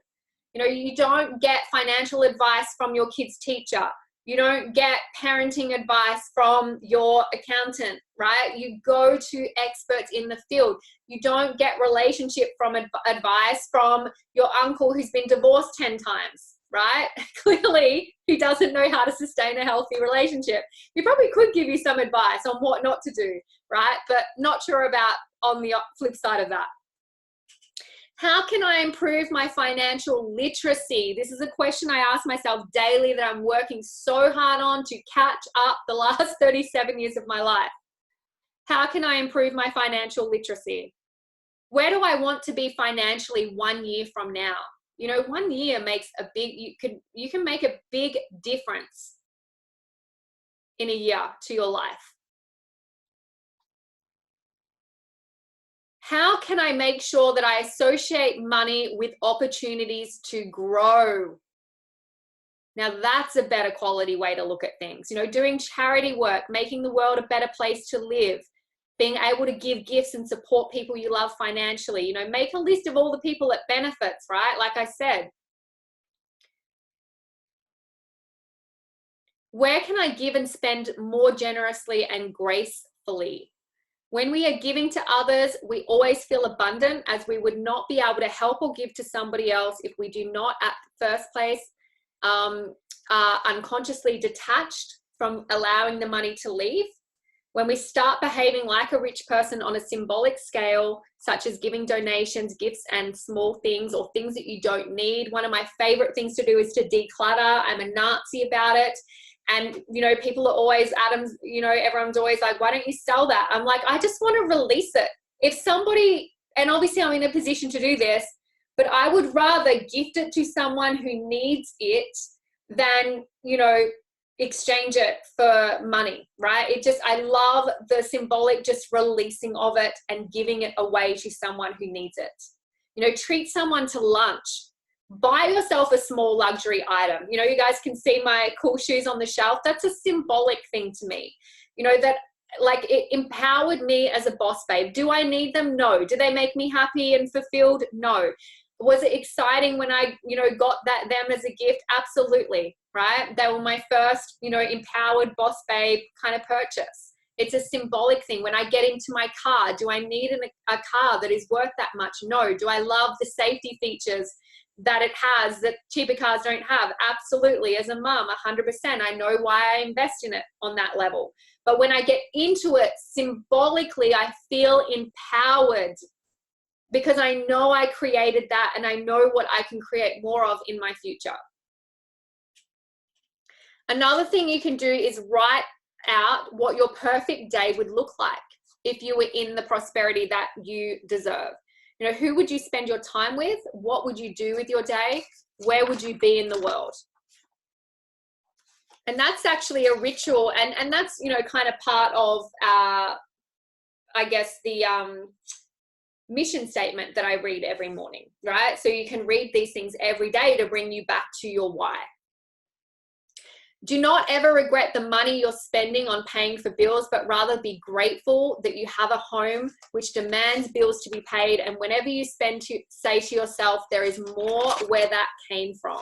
You don't get financial advice from your kid's teacher. You don't get parenting advice from your accountant, right? You go to experts in the field. You don't get relationship from advice from your uncle who's been divorced 10 times, right? Clearly, he doesn't know how to sustain a healthy relationship. He probably could give you some advice on what not to do, right? But not sure about on the flip side of that. How can I improve my financial literacy? This is a question I ask myself daily that I'm working so hard on to catch up the last 37 years of my life. How can I improve my financial literacy? Where do I want to be financially 1 year from now? 1 year makes a big, you can make a big difference in a year to your life. How can I make sure that I associate money with opportunities to grow? Now that's a better quality way to look at things. Doing charity work, making the world a better place to live, being able to give gifts and support people you love financially. Make a list of all the people it benefits, right? Like I said. Where can I give and spend more generously and gracefully? When we are giving to others, we always feel abundant, as we would not be able to help or give to somebody else if we do not at the first place are unconsciously detached from allowing the money to leave. When we start behaving like a rich person on a symbolic scale, such as giving donations, gifts, and small things, or things that you don't need. One of my favorite things to do is to declutter. I'm a Nazi about it. And, you know, people are always, Adam's, you know, everyone's always like, why don't you sell that? I'm like, I just want to release it. If somebody, and obviously I'm in a position to do this, but I would rather gift it to someone who needs it than, you know, exchange it for money, right? It just, I love the symbolic just releasing of it and giving it away to someone who needs it. You know, treat someone to lunch. Buy yourself a small luxury item. You know, you guys can see my cool shoes on the shelf. That's a symbolic thing to me. You know, that like it empowered me as a boss babe. Do I need them? No. Do they make me happy and fulfilled? No. Was it exciting when I, you know, got them as a gift? Absolutely, right? They were my first, you know, empowered boss babe kind of purchase. It's a symbolic thing. When I get into my car, do I need a car that is worth that much? No. Do I love the safety features that it has that cheaper cars don't have? Absolutely. As a mum, 100%. I know why I invest in it on that level. But when I get into it symbolically, I feel empowered, because I know I created that and I know what I can create more of in my future. Another thing you can do is write out what your perfect day would look like if you were in the prosperity that you deserve. You know, who would you spend your time with? What would you do with your day? Where would you be in the world? And that's actually a ritual, and that's, you know, kind of part of, I guess, the mission statement that I read every morning, right? So you can read these things every day to bring you back to your why. Do not ever regret the money you're spending on paying for bills, but rather be grateful that you have a home which demands bills to be paid. And whenever you spend, say to yourself, there is more where that came from.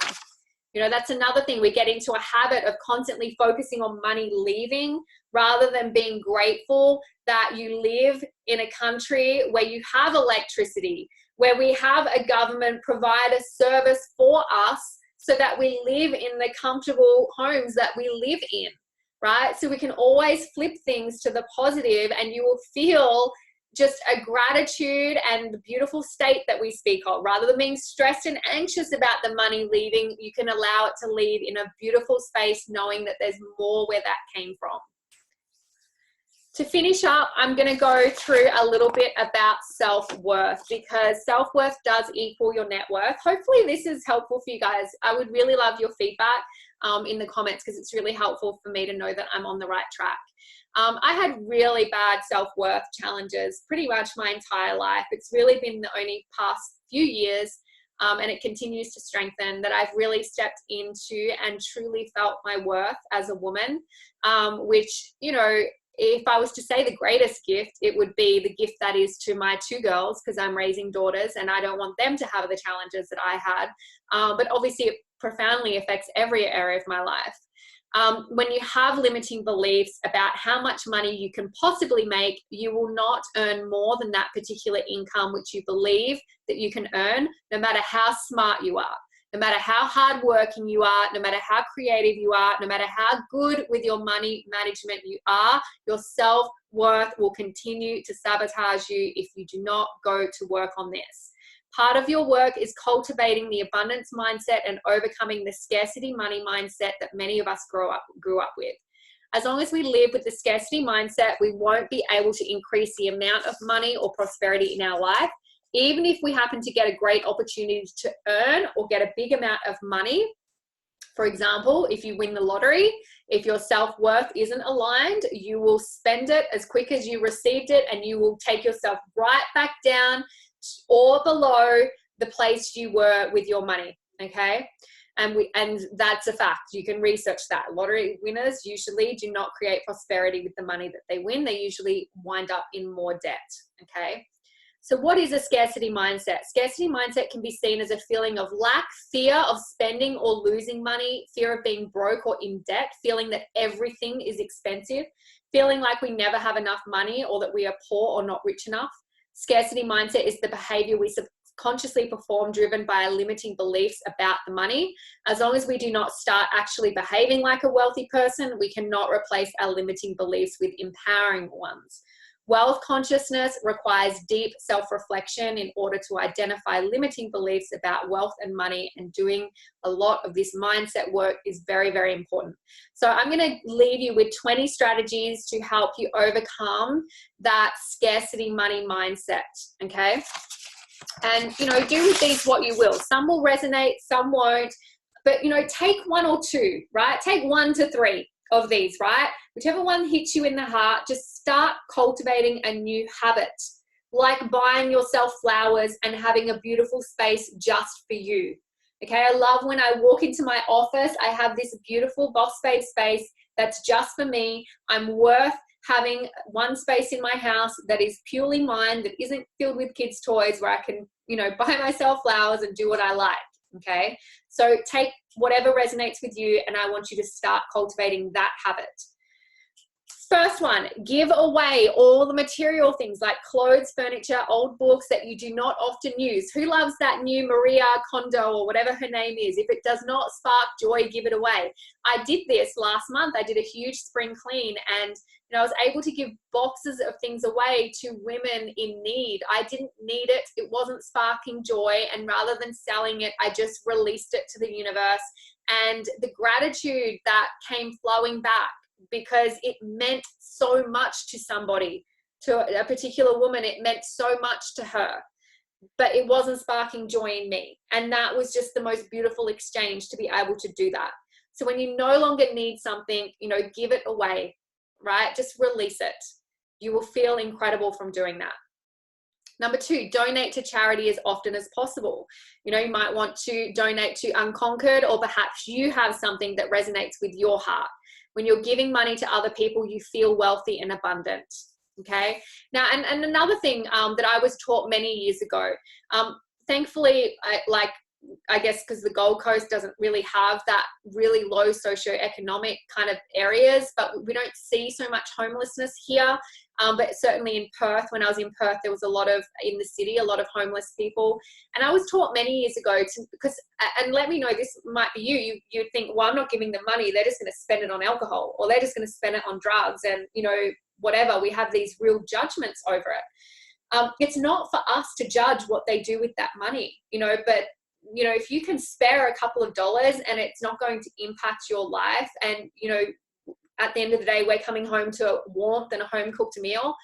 You know, that's another thing. We get into a habit of constantly focusing on money leaving rather than being grateful that you live in a country where you have electricity, where we have a government provide a service for us so that we live in the comfortable homes that we live in, right? So we can always flip things to the positive, and you will feel just a gratitude and the beautiful state that we speak of. Rather than being stressed and anxious about the money leaving, you can allow it to leave in a beautiful space, knowing that there's more where that came from. To finish up, I'm going to go through a little bit about self-worth, because self-worth does equal your net worth. Hopefully this is helpful for you guys. I would really love your feedback in the comments, because it's really helpful for me to know that I'm on the right track. I had really bad self-worth challenges pretty much my entire life. It's really been the only past few years, and it continues to strengthen, that I've really stepped into and truly felt my worth as a woman, which, you know, if I was to say the greatest gift, it would be the gift that is to my two girls, because I'm raising daughters and I don't want them to have the challenges that I had. But obviously it profoundly affects every area of my life. When you have limiting beliefs about how much money you can possibly make, you will not earn more than that particular income which you believe that you can earn, no matter how smart you are. No matter how hardworking you are, no matter how creative you are, no matter how good with your money management you are, your self-worth will continue to sabotage you if you do not go to work on this. Part of your work is cultivating the abundance mindset and overcoming the scarcity money mindset that many of us grew up with. As long as we live with the scarcity mindset, we won't be able to increase the amount of money or prosperity in our life. Even if we happen to get a great opportunity to earn or get a big amount of money, for example, if you win the lottery, if your self-worth isn't aligned, you will spend it as quick as you received it, and you will take yourself right back down or below the place you were with your money, okay? And that's a fact. You can research that. Lottery winners usually do not create prosperity with the money that they win. They usually wind up in more debt, okay? So what is a scarcity mindset? Scarcity mindset can be seen as a feeling of lack, fear of spending or losing money, fear of being broke or in debt, feeling that everything is expensive, feeling like we never have enough money or that we are poor or not rich enough. Scarcity mindset is the behavior we subconsciously perform driven by our limiting beliefs about the money. As long as we do not start actually behaving like a wealthy person, we cannot replace our limiting beliefs with empowering ones. Wealth consciousness requires deep self-reflection in order to identify limiting beliefs about wealth and money, and doing a lot of this mindset work is very, very important. So I'm going to leave you with 20 strategies to help you overcome that scarcity money mindset, okay? And, you know, do with these what you will. Some will resonate, some won't, but, you know, take one or two, right? Take 1 to 3 of these, right? Whichever one hits you in the heart, just start cultivating a new habit, like buying yourself flowers and having a beautiful space just for you. Okay, I love when I walk into my office, I have this beautiful boss babe space that's just for me. I'm worth having one space in my house that is purely mine, that isn't filled with kids' toys, where I can, you know, buy myself flowers and do what I like. Okay, so take whatever resonates with you, and I want you to start cultivating that habit. First one, give away all the material things like clothes, furniture, old books that you do not often use. Who loves that new Maria Kondo or whatever her name is? If it does not spark joy, give it away. I did this last month. I did a huge spring clean, and I was able to give boxes of things away to women in need. I didn't need it. It wasn't sparking joy. And rather than selling it, I just released it to the universe. And the gratitude that came flowing back, because it meant so much to somebody, to a particular woman, it meant so much to her, but it wasn't sparking joy in me. And that was just the most beautiful exchange, to be able to do that. So when you no longer need something, give it away, right? Just release it. You will feel incredible from doing that. Number 2, donate to charity as often as possible. You might want to donate to Unconquered, or perhaps you have something that resonates with your heart. When you're giving money to other people, you feel wealthy and abundant. Okay. Now, and another thing that I was taught many years ago, thankfully, I guess because the Gold Coast doesn't really have that really low socioeconomic kind of areas, but we don't see so much homelessness here. But certainly in Perth, when I was in Perth, there was in the city, a lot of homeless people. And I was taught many years ago and let me know, this might be you'd think, well, I'm not giving them money. They're just going to spend it on alcohol, or they're just going to spend it on drugs and, whatever. We have these real judgments over it. It's not for us to judge what they do with that money, but if you can spare a couple of dollars and it's not going to impact your life, and, at the end of the day, we're coming home to warmth and a home-cooked meal,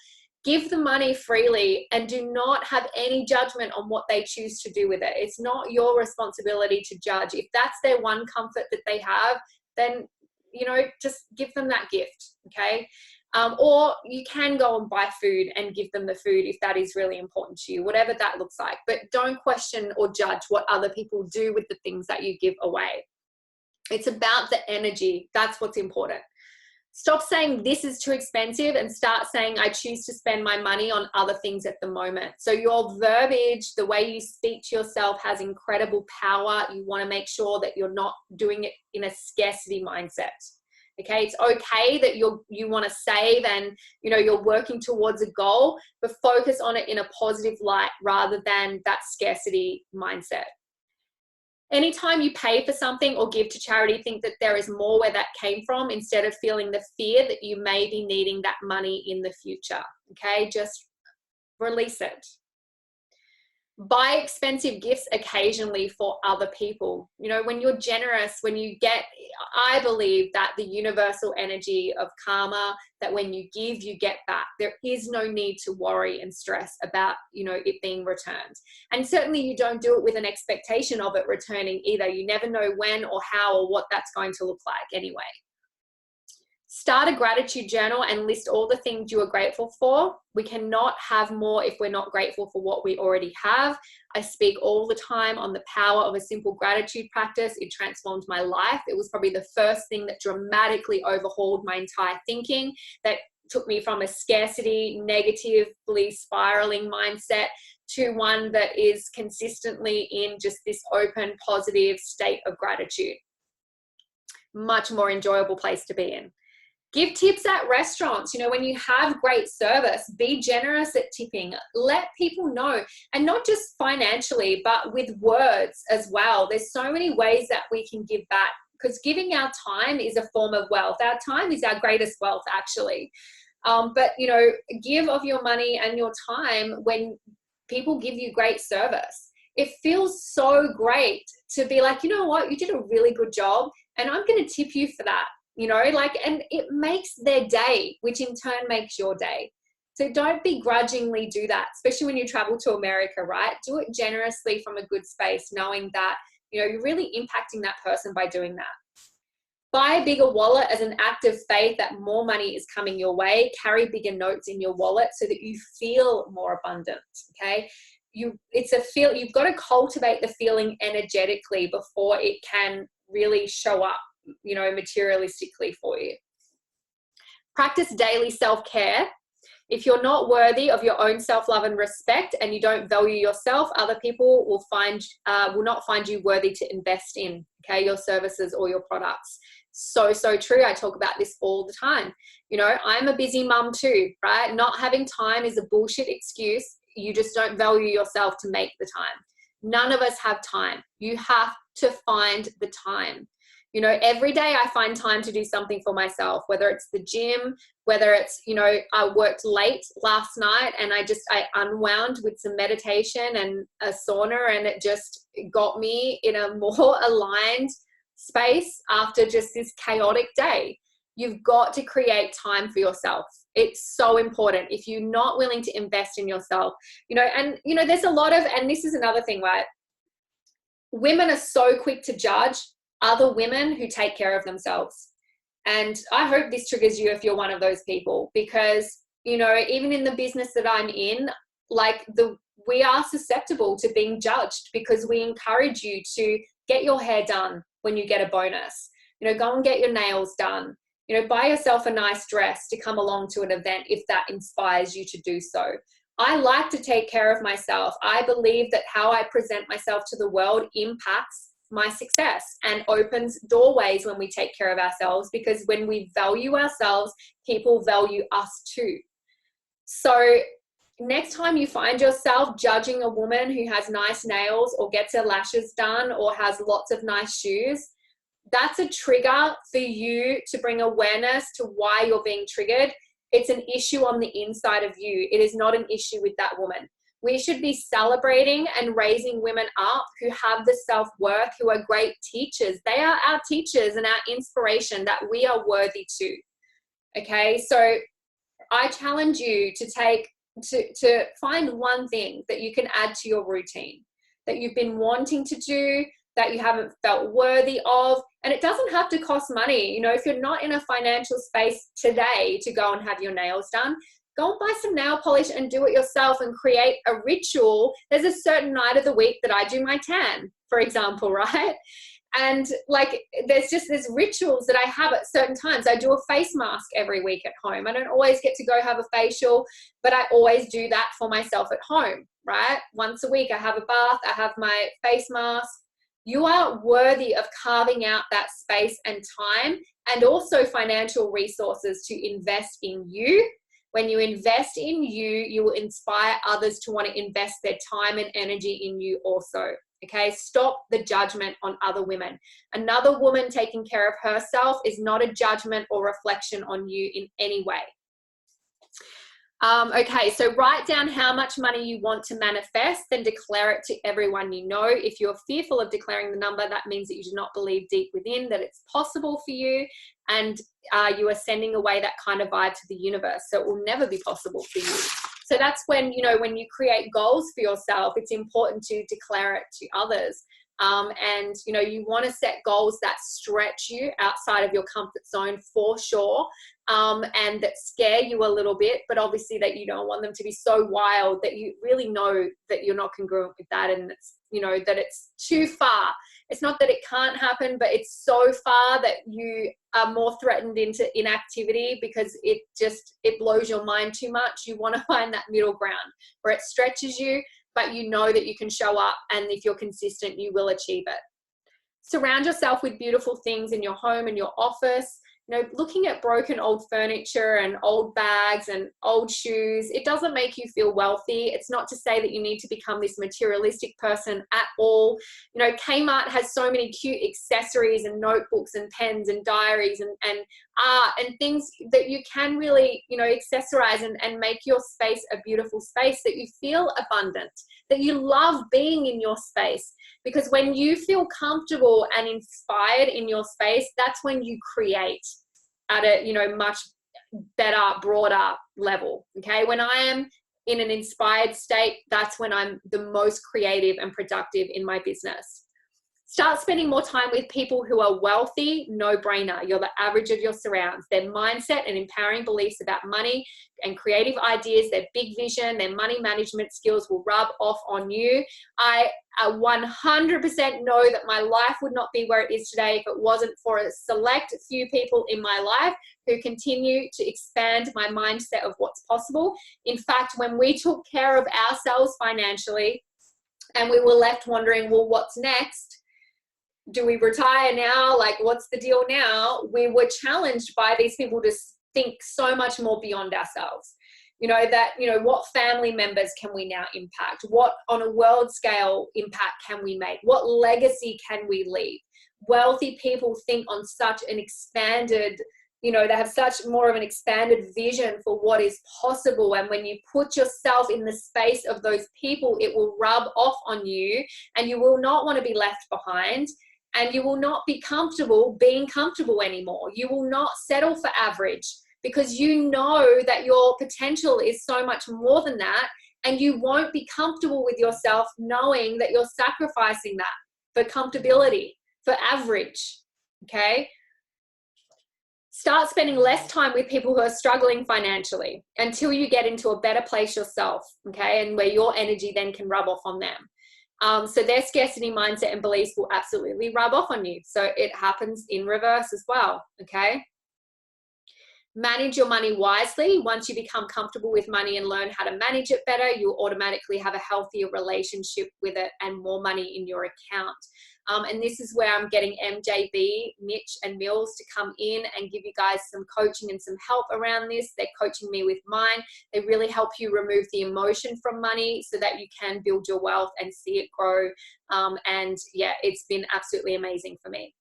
give the money freely and do not have any judgment on what they choose to do with it. It's not your responsibility to judge. If that's their one comfort that they have, then, just give them that gift, okay? Or you can go and buy food and give them the food if that is really important to you, whatever that looks like. But don't question or judge what other people do with the things that you give away. It's about the energy. That's what's important. Stop saying this is too expensive and start saying I choose to spend my money on other things at the moment. So your verbiage, the way you speak to yourself, has incredible power. You want to make sure that you're not doing it in a scarcity mindset. Okay, it's okay that you want to save and you're working towards a goal, but focus on it in a positive light rather than that scarcity mindset. Anytime you pay for something or give to charity, think that there is more where that came from, instead of feeling the fear that you may be needing that money in the future. Okay, just release it. Buy expensive gifts occasionally for other people. When you're generous, I believe that the universal energy of karma, that when you give, you get back. There is no need to worry and stress about, it being returned. And certainly you don't do it with an expectation of it returning either. You never know when or how or what that's going to look like anyway. Start a gratitude journal and list all the things you are grateful for. We cannot have more if we're not grateful for what we already have. I speak all the time on the power of a simple gratitude practice. It transformed my life. It was probably the first thing that dramatically overhauled my entire thinking, that took me from a scarcity, negatively spiraling mindset to one that is consistently in just this open, positive state of gratitude. Much more enjoyable place to be in. Give tips at restaurants. You know, when you have great service, be generous at tipping. Let people know, and not just financially, but with words as well. There's so many ways that we can give back, because giving our time is a form of wealth. Our time is our greatest wealth, actually. But, you know, give of your money and your time when people give you great service. It feels so great to be like, you know what, you did a really good job and I'm going to tip you for that, you know, like, and it makes their day, which in turn makes your day. So don't begrudgingly do that, especially when you travel to America, right? Do it generously from a good space, knowing that, you know, you're really impacting that person by doing that. Buy a bigger wallet as an act of faith that more money is coming your way. Carry bigger notes in your wallet so that you feel more abundant, okay? You've got to cultivate the feeling energetically before it can really show up, you know, materialistically for you. Practice daily self-care. If you're not worthy of your own self-love and respect, and you don't value yourself, other people will not find you worthy to invest in, okay, your services or your products. So true. I talk about this all the time. You know, I'm a busy mum too, right? Not having time is a bullshit excuse. You just don't value yourself to make the time. None of us have time. You have to find the time. You know, every day I find time to do something for myself, whether it's the gym, whether it's, you know, I worked late last night and I unwound with some meditation and a sauna, and it just got me in a more aligned space after just this chaotic day. You've got to create time for yourself. It's so important. If you're not willing to invest in yourself, you know, and, you know, there's a lot of, and this is another thing, right? Women are so quick to judge other women who take care of themselves. And I hope this triggers you if you're one of those people, because, you know, even in the business that I'm in, like we are susceptible to being judged because we encourage you to get your hair done when you get a bonus, you know, go and get your nails done, you know, buy yourself a nice dress to come along to an event if that inspires you to do so. I like to take care of myself. I believe that how I present myself to the world impacts my success and opens doorways when we take care of ourselves, because when we value ourselves, people value us too. So next time you find yourself judging a woman who has nice nails or gets her lashes done or has lots of nice shoes, that's a trigger for you to bring awareness to why you're being triggered. It's an issue on the inside of you. It is not an issue with that woman. We should be celebrating and raising women up who have the self-worth, who are great teachers. They are our teachers and our inspiration that we are worthy to. Okay, so I challenge you to find one thing that you can add to your routine that you've been wanting to do, that you haven't felt worthy of. And it doesn't have to cost money. You know, if you're not in a financial space today to go and have your nails done, go and buy some nail polish and do it yourself and create a ritual. There's a certain night of the week that I do my tan, for example, right? And like, there's rituals that I have at certain times. I do a face mask every week at home. I don't always get to go have a facial, but I always do that for myself at home, right? Once a week, I have a bath, I have my face mask. You are worthy of carving out that space and time, and also financial resources to invest in you. When you invest in you, you will inspire others to want to invest their time and energy in you also. Okay, stop the judgment on other women. Another woman taking care of herself is not a judgment or reflection on you in any way. Okay, so write down how much money you want to manifest, then declare it to everyone you know. If you're fearful of declaring the number, that means that you do not believe deep within that it's possible for you, and you are sending away that kind of vibe to the universe. So it will never be possible for you. So that's when, you know, when you create goals for yourself, it's important to declare it to others. And, you know, you want to set goals that stretch you outside of your comfort zone for sure, and that scare you a little bit, but obviously that you don't want them to be so wild that you really know that you're not congruent with that, and it's, you know, that it's too far. It's not that it can't happen, but it's so far that you are more threatened into inactivity because it blows your mind too much. You want to find that middle ground where it stretches you, but you know that you can show up, and if you're consistent, you will achieve it. Surround yourself with beautiful things in your home and your office. looking at broken old furniture and old bags and old shoes, it doesn't make you feel wealthy. It's not to say that you need to become this materialistic person at all. Kmart has so many cute accessories and notebooks and pens and diaries and art and things that you can really, accessorize and make your space a beautiful space, that you feel abundant, that you love being in your space. Because when you feel comfortable and inspired in your space, that's when you create at a, much better, broader level. Okay. When I am in an inspired state, that's when I'm the most creative and productive in my business. Start spending more time with people who are wealthy. No brainer. You're the average of your surrounds. Their mindset and empowering beliefs about money and creative ideas, their big vision, their money management skills will rub off on you. I 100% know that my life would not be where it is today if it wasn't for a select few people in my life who continue to expand my mindset of what's possible. In fact, when we took care of ourselves financially and we were left wondering, well, what's next? Do we retire now? Like, what's the deal now? We were challenged by these people to think so much more beyond ourselves. What family members can we now impact? What on a world scale impact can we make? What legacy can we leave? Wealthy people think on such an expanded, they have such more of an expanded vision for what is possible. And when you put yourself in the space of those people, it will rub off on you and you will not want to be left behind. And you will not be comfortable being comfortable anymore. You will not settle for average because you know that your potential is so much more than that. And you won't be comfortable with yourself knowing that you're sacrificing that for comfortability, for average, okay? Start spending less time with people who are struggling financially until you get into a better place yourself, okay? And where your energy then can rub off on them. So their scarcity mindset and beliefs will absolutely rub off on you. So it happens in reverse as well, okay? Manage your money wisely. Once you become comfortable with money and learn how to manage it better, you'll automatically have a healthier relationship with it and more money in your account. And this is where I'm getting MJB, Mitch and Mills to come in and give you guys some coaching and some help around this. They're coaching me with mine. They really help you remove the emotion from money so that you can build your wealth and see it grow. And yeah, it's been absolutely amazing for me.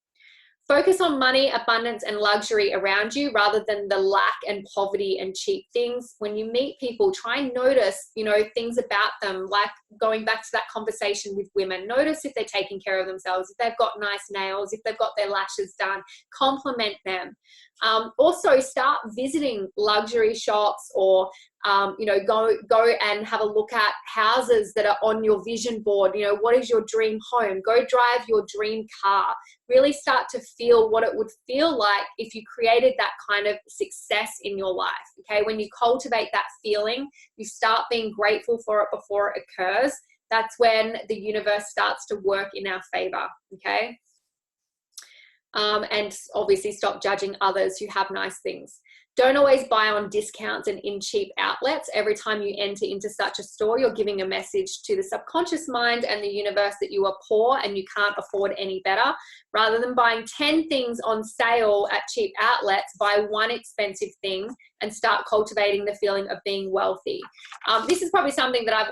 Focus on money, abundance, and luxury around you rather than the lack and poverty and cheap things. When you meet people, try and notice, things about them, like going back to that conversation with women. Notice if they're taking care of themselves, if they've got nice nails, if they've got their lashes done, compliment them. Also start visiting luxury shops or go and have a look at houses that are on your vision board. What is your dream home? Go drive your dream car. Really start to feel what it would feel like if you created that kind of success in your life. Okay, when you cultivate that feeling, you start being grateful for it before it occurs. That's when the universe starts to work in our favor. Okay. And obviously stop judging others who have nice things. Don't always buy on discounts and in cheap outlets. Every time you enter into such a store, you're giving a message to the subconscious mind and the universe that you are poor and you can't afford any better. Rather than buying 10 things on sale at cheap outlets, buy one expensive thing and start cultivating the feeling of being wealthy. This is probably something that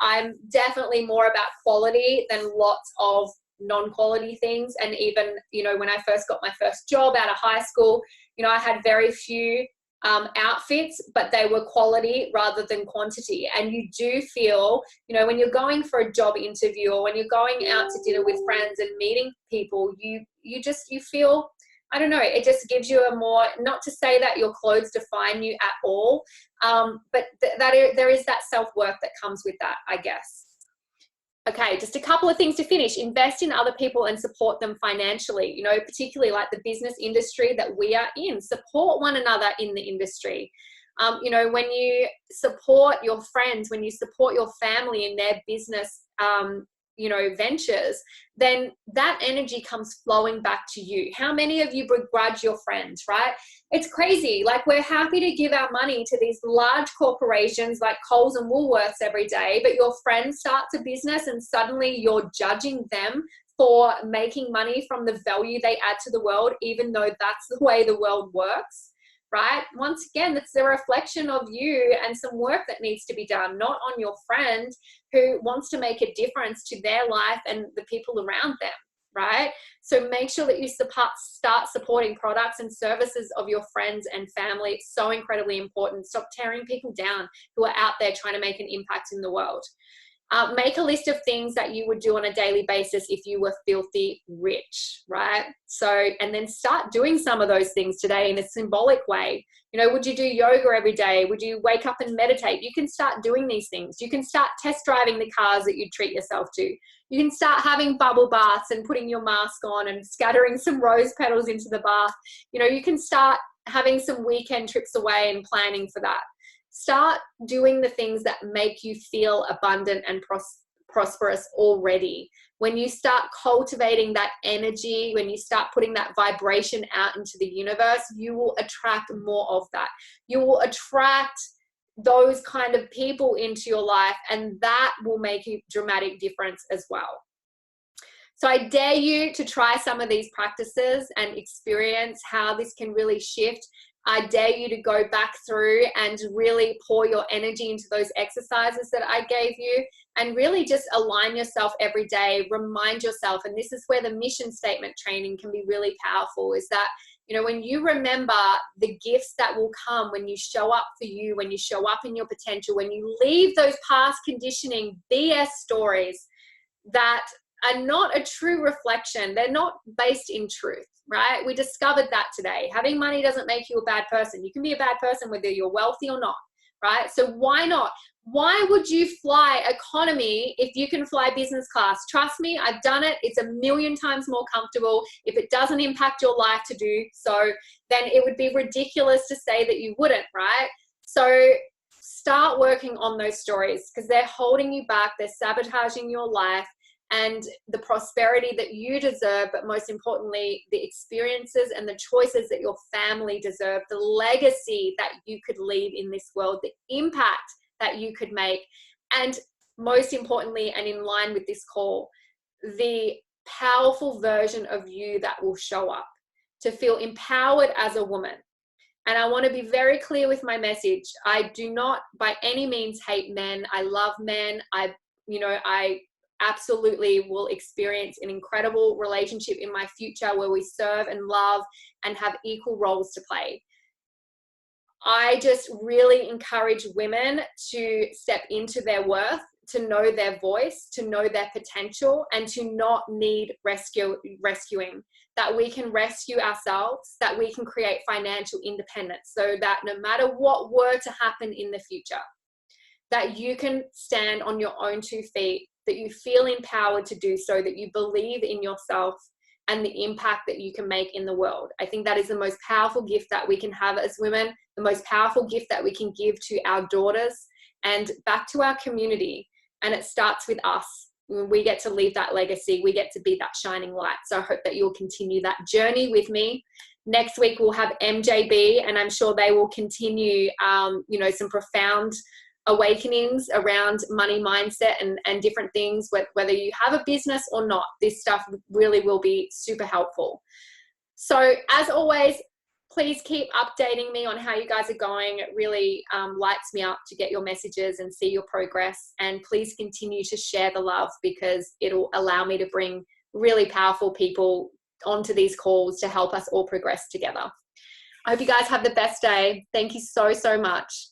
I'm definitely more about quality than lots of non-quality things. And even, when I first got my first job out of high school, I had very few outfits, but they were quality rather than quantity. And you do feel, when you're going for a job interview or when you're going out to dinner with friends and meeting people, you feel, I don't know, it just gives you a more, not to say that your clothes define you at all, but there is that self-worth that comes with that, I guess. Okay, just a couple of things to finish. Invest in other people and support them financially, particularly like the business industry that we are in. Support one another in the industry. When you support your friends, when you support your family in their business, ventures, then that energy comes flowing back to you. How many of you begrudge your friends, right? It's crazy. Like, we're happy to give our money to these large corporations like Coles and Woolworths every day, but your friends start a business and suddenly you're judging them for making money from the value they add to the world, even though that's the way the world works, right? Once again, it's a reflection of you and some work that needs to be done, not on your friend who wants to make a difference to their life and the people around them, right? So make sure that you start supporting products and services of your friends and family. It's so incredibly important. Stop tearing people down who are out there trying to make an impact in the world. Make a list of things that you would do on a daily basis if you were filthy rich, right? So, and then start doing some of those things today in a symbolic way. You know, would you do yoga every day? Would you wake up and meditate? You can start doing these things. You can start test driving the cars that you treat yourself to. You can start having bubble baths and putting your mask on and scattering some rose petals into the bath. You know, you can start having some weekend trips away and planning for that. Start doing the things that make you feel abundant and prosperous already. When you start cultivating that energy, when you start putting that vibration out into the universe, you will attract more of that. You will attract those kind of people into your life, and that will make a dramatic difference as well. So I dare you to try some of these practices and experience how this can really shift. I dare you to go back through and really pour your energy into those exercises that I gave you, and really just align yourself every day. Remind yourself, and this is where the mission statement training can be really powerful, is that, you know, when you remember the gifts that will come when you show up for you, when you show up in your potential, when you leave those past conditioning BS stories that are not a true reflection, they're not based in truth, right? We discovered that today. Having money doesn't make you a bad person. You can be a bad person whether you're wealthy or not, right? So why not? Why would you fly economy if you can fly business class? Trust me, I've done it. It's a million times more comfortable. If it doesn't impact your life to do so, then it would be ridiculous to say that you wouldn't, right? So start working on those stories, because they're holding you back. They're sabotaging your life and the prosperity that you deserve, but most importantly, the experiences and the choices that your family deserve, the legacy that you could leave in this world, the impact that you could make, and most importantly, and in line with this call, the powerful version of you that will show up to feel empowered as a woman. And I want to be very clear with my message. I do not by any means hate men. I love men. I absolutely will experience an incredible relationship in my future where we serve and love and have equal roles to play. I just really encourage women to step into their worth, to know their voice, to know their potential, and to not need rescuing, that we can rescue ourselves, that we can create financial independence, so that no matter what were to happen in the future, that you can stand on your own 2 feet, that you feel empowered to do so, that you believe in yourself and the impact that you can make in the world. I think that is the most powerful gift that we can have as women, the most powerful gift that we can give to our daughters and back to our community. And it starts with us. We get to leave that legacy. We get to be that shining light. So I hope that you'll continue that journey with me. Next week, we'll have MJB, and I'm sure they will continue, some profound awakenings around money mindset and different things, whether you have a business or not. This stuff really will be super helpful. So as always, please keep updating me on how you guys are going. It really lights me up to get your messages and see your progress. And please continue to share the love, because it'll allow me to bring really powerful people onto these calls to help us all progress together. I hope you guys have the best day. Thank you so, so much.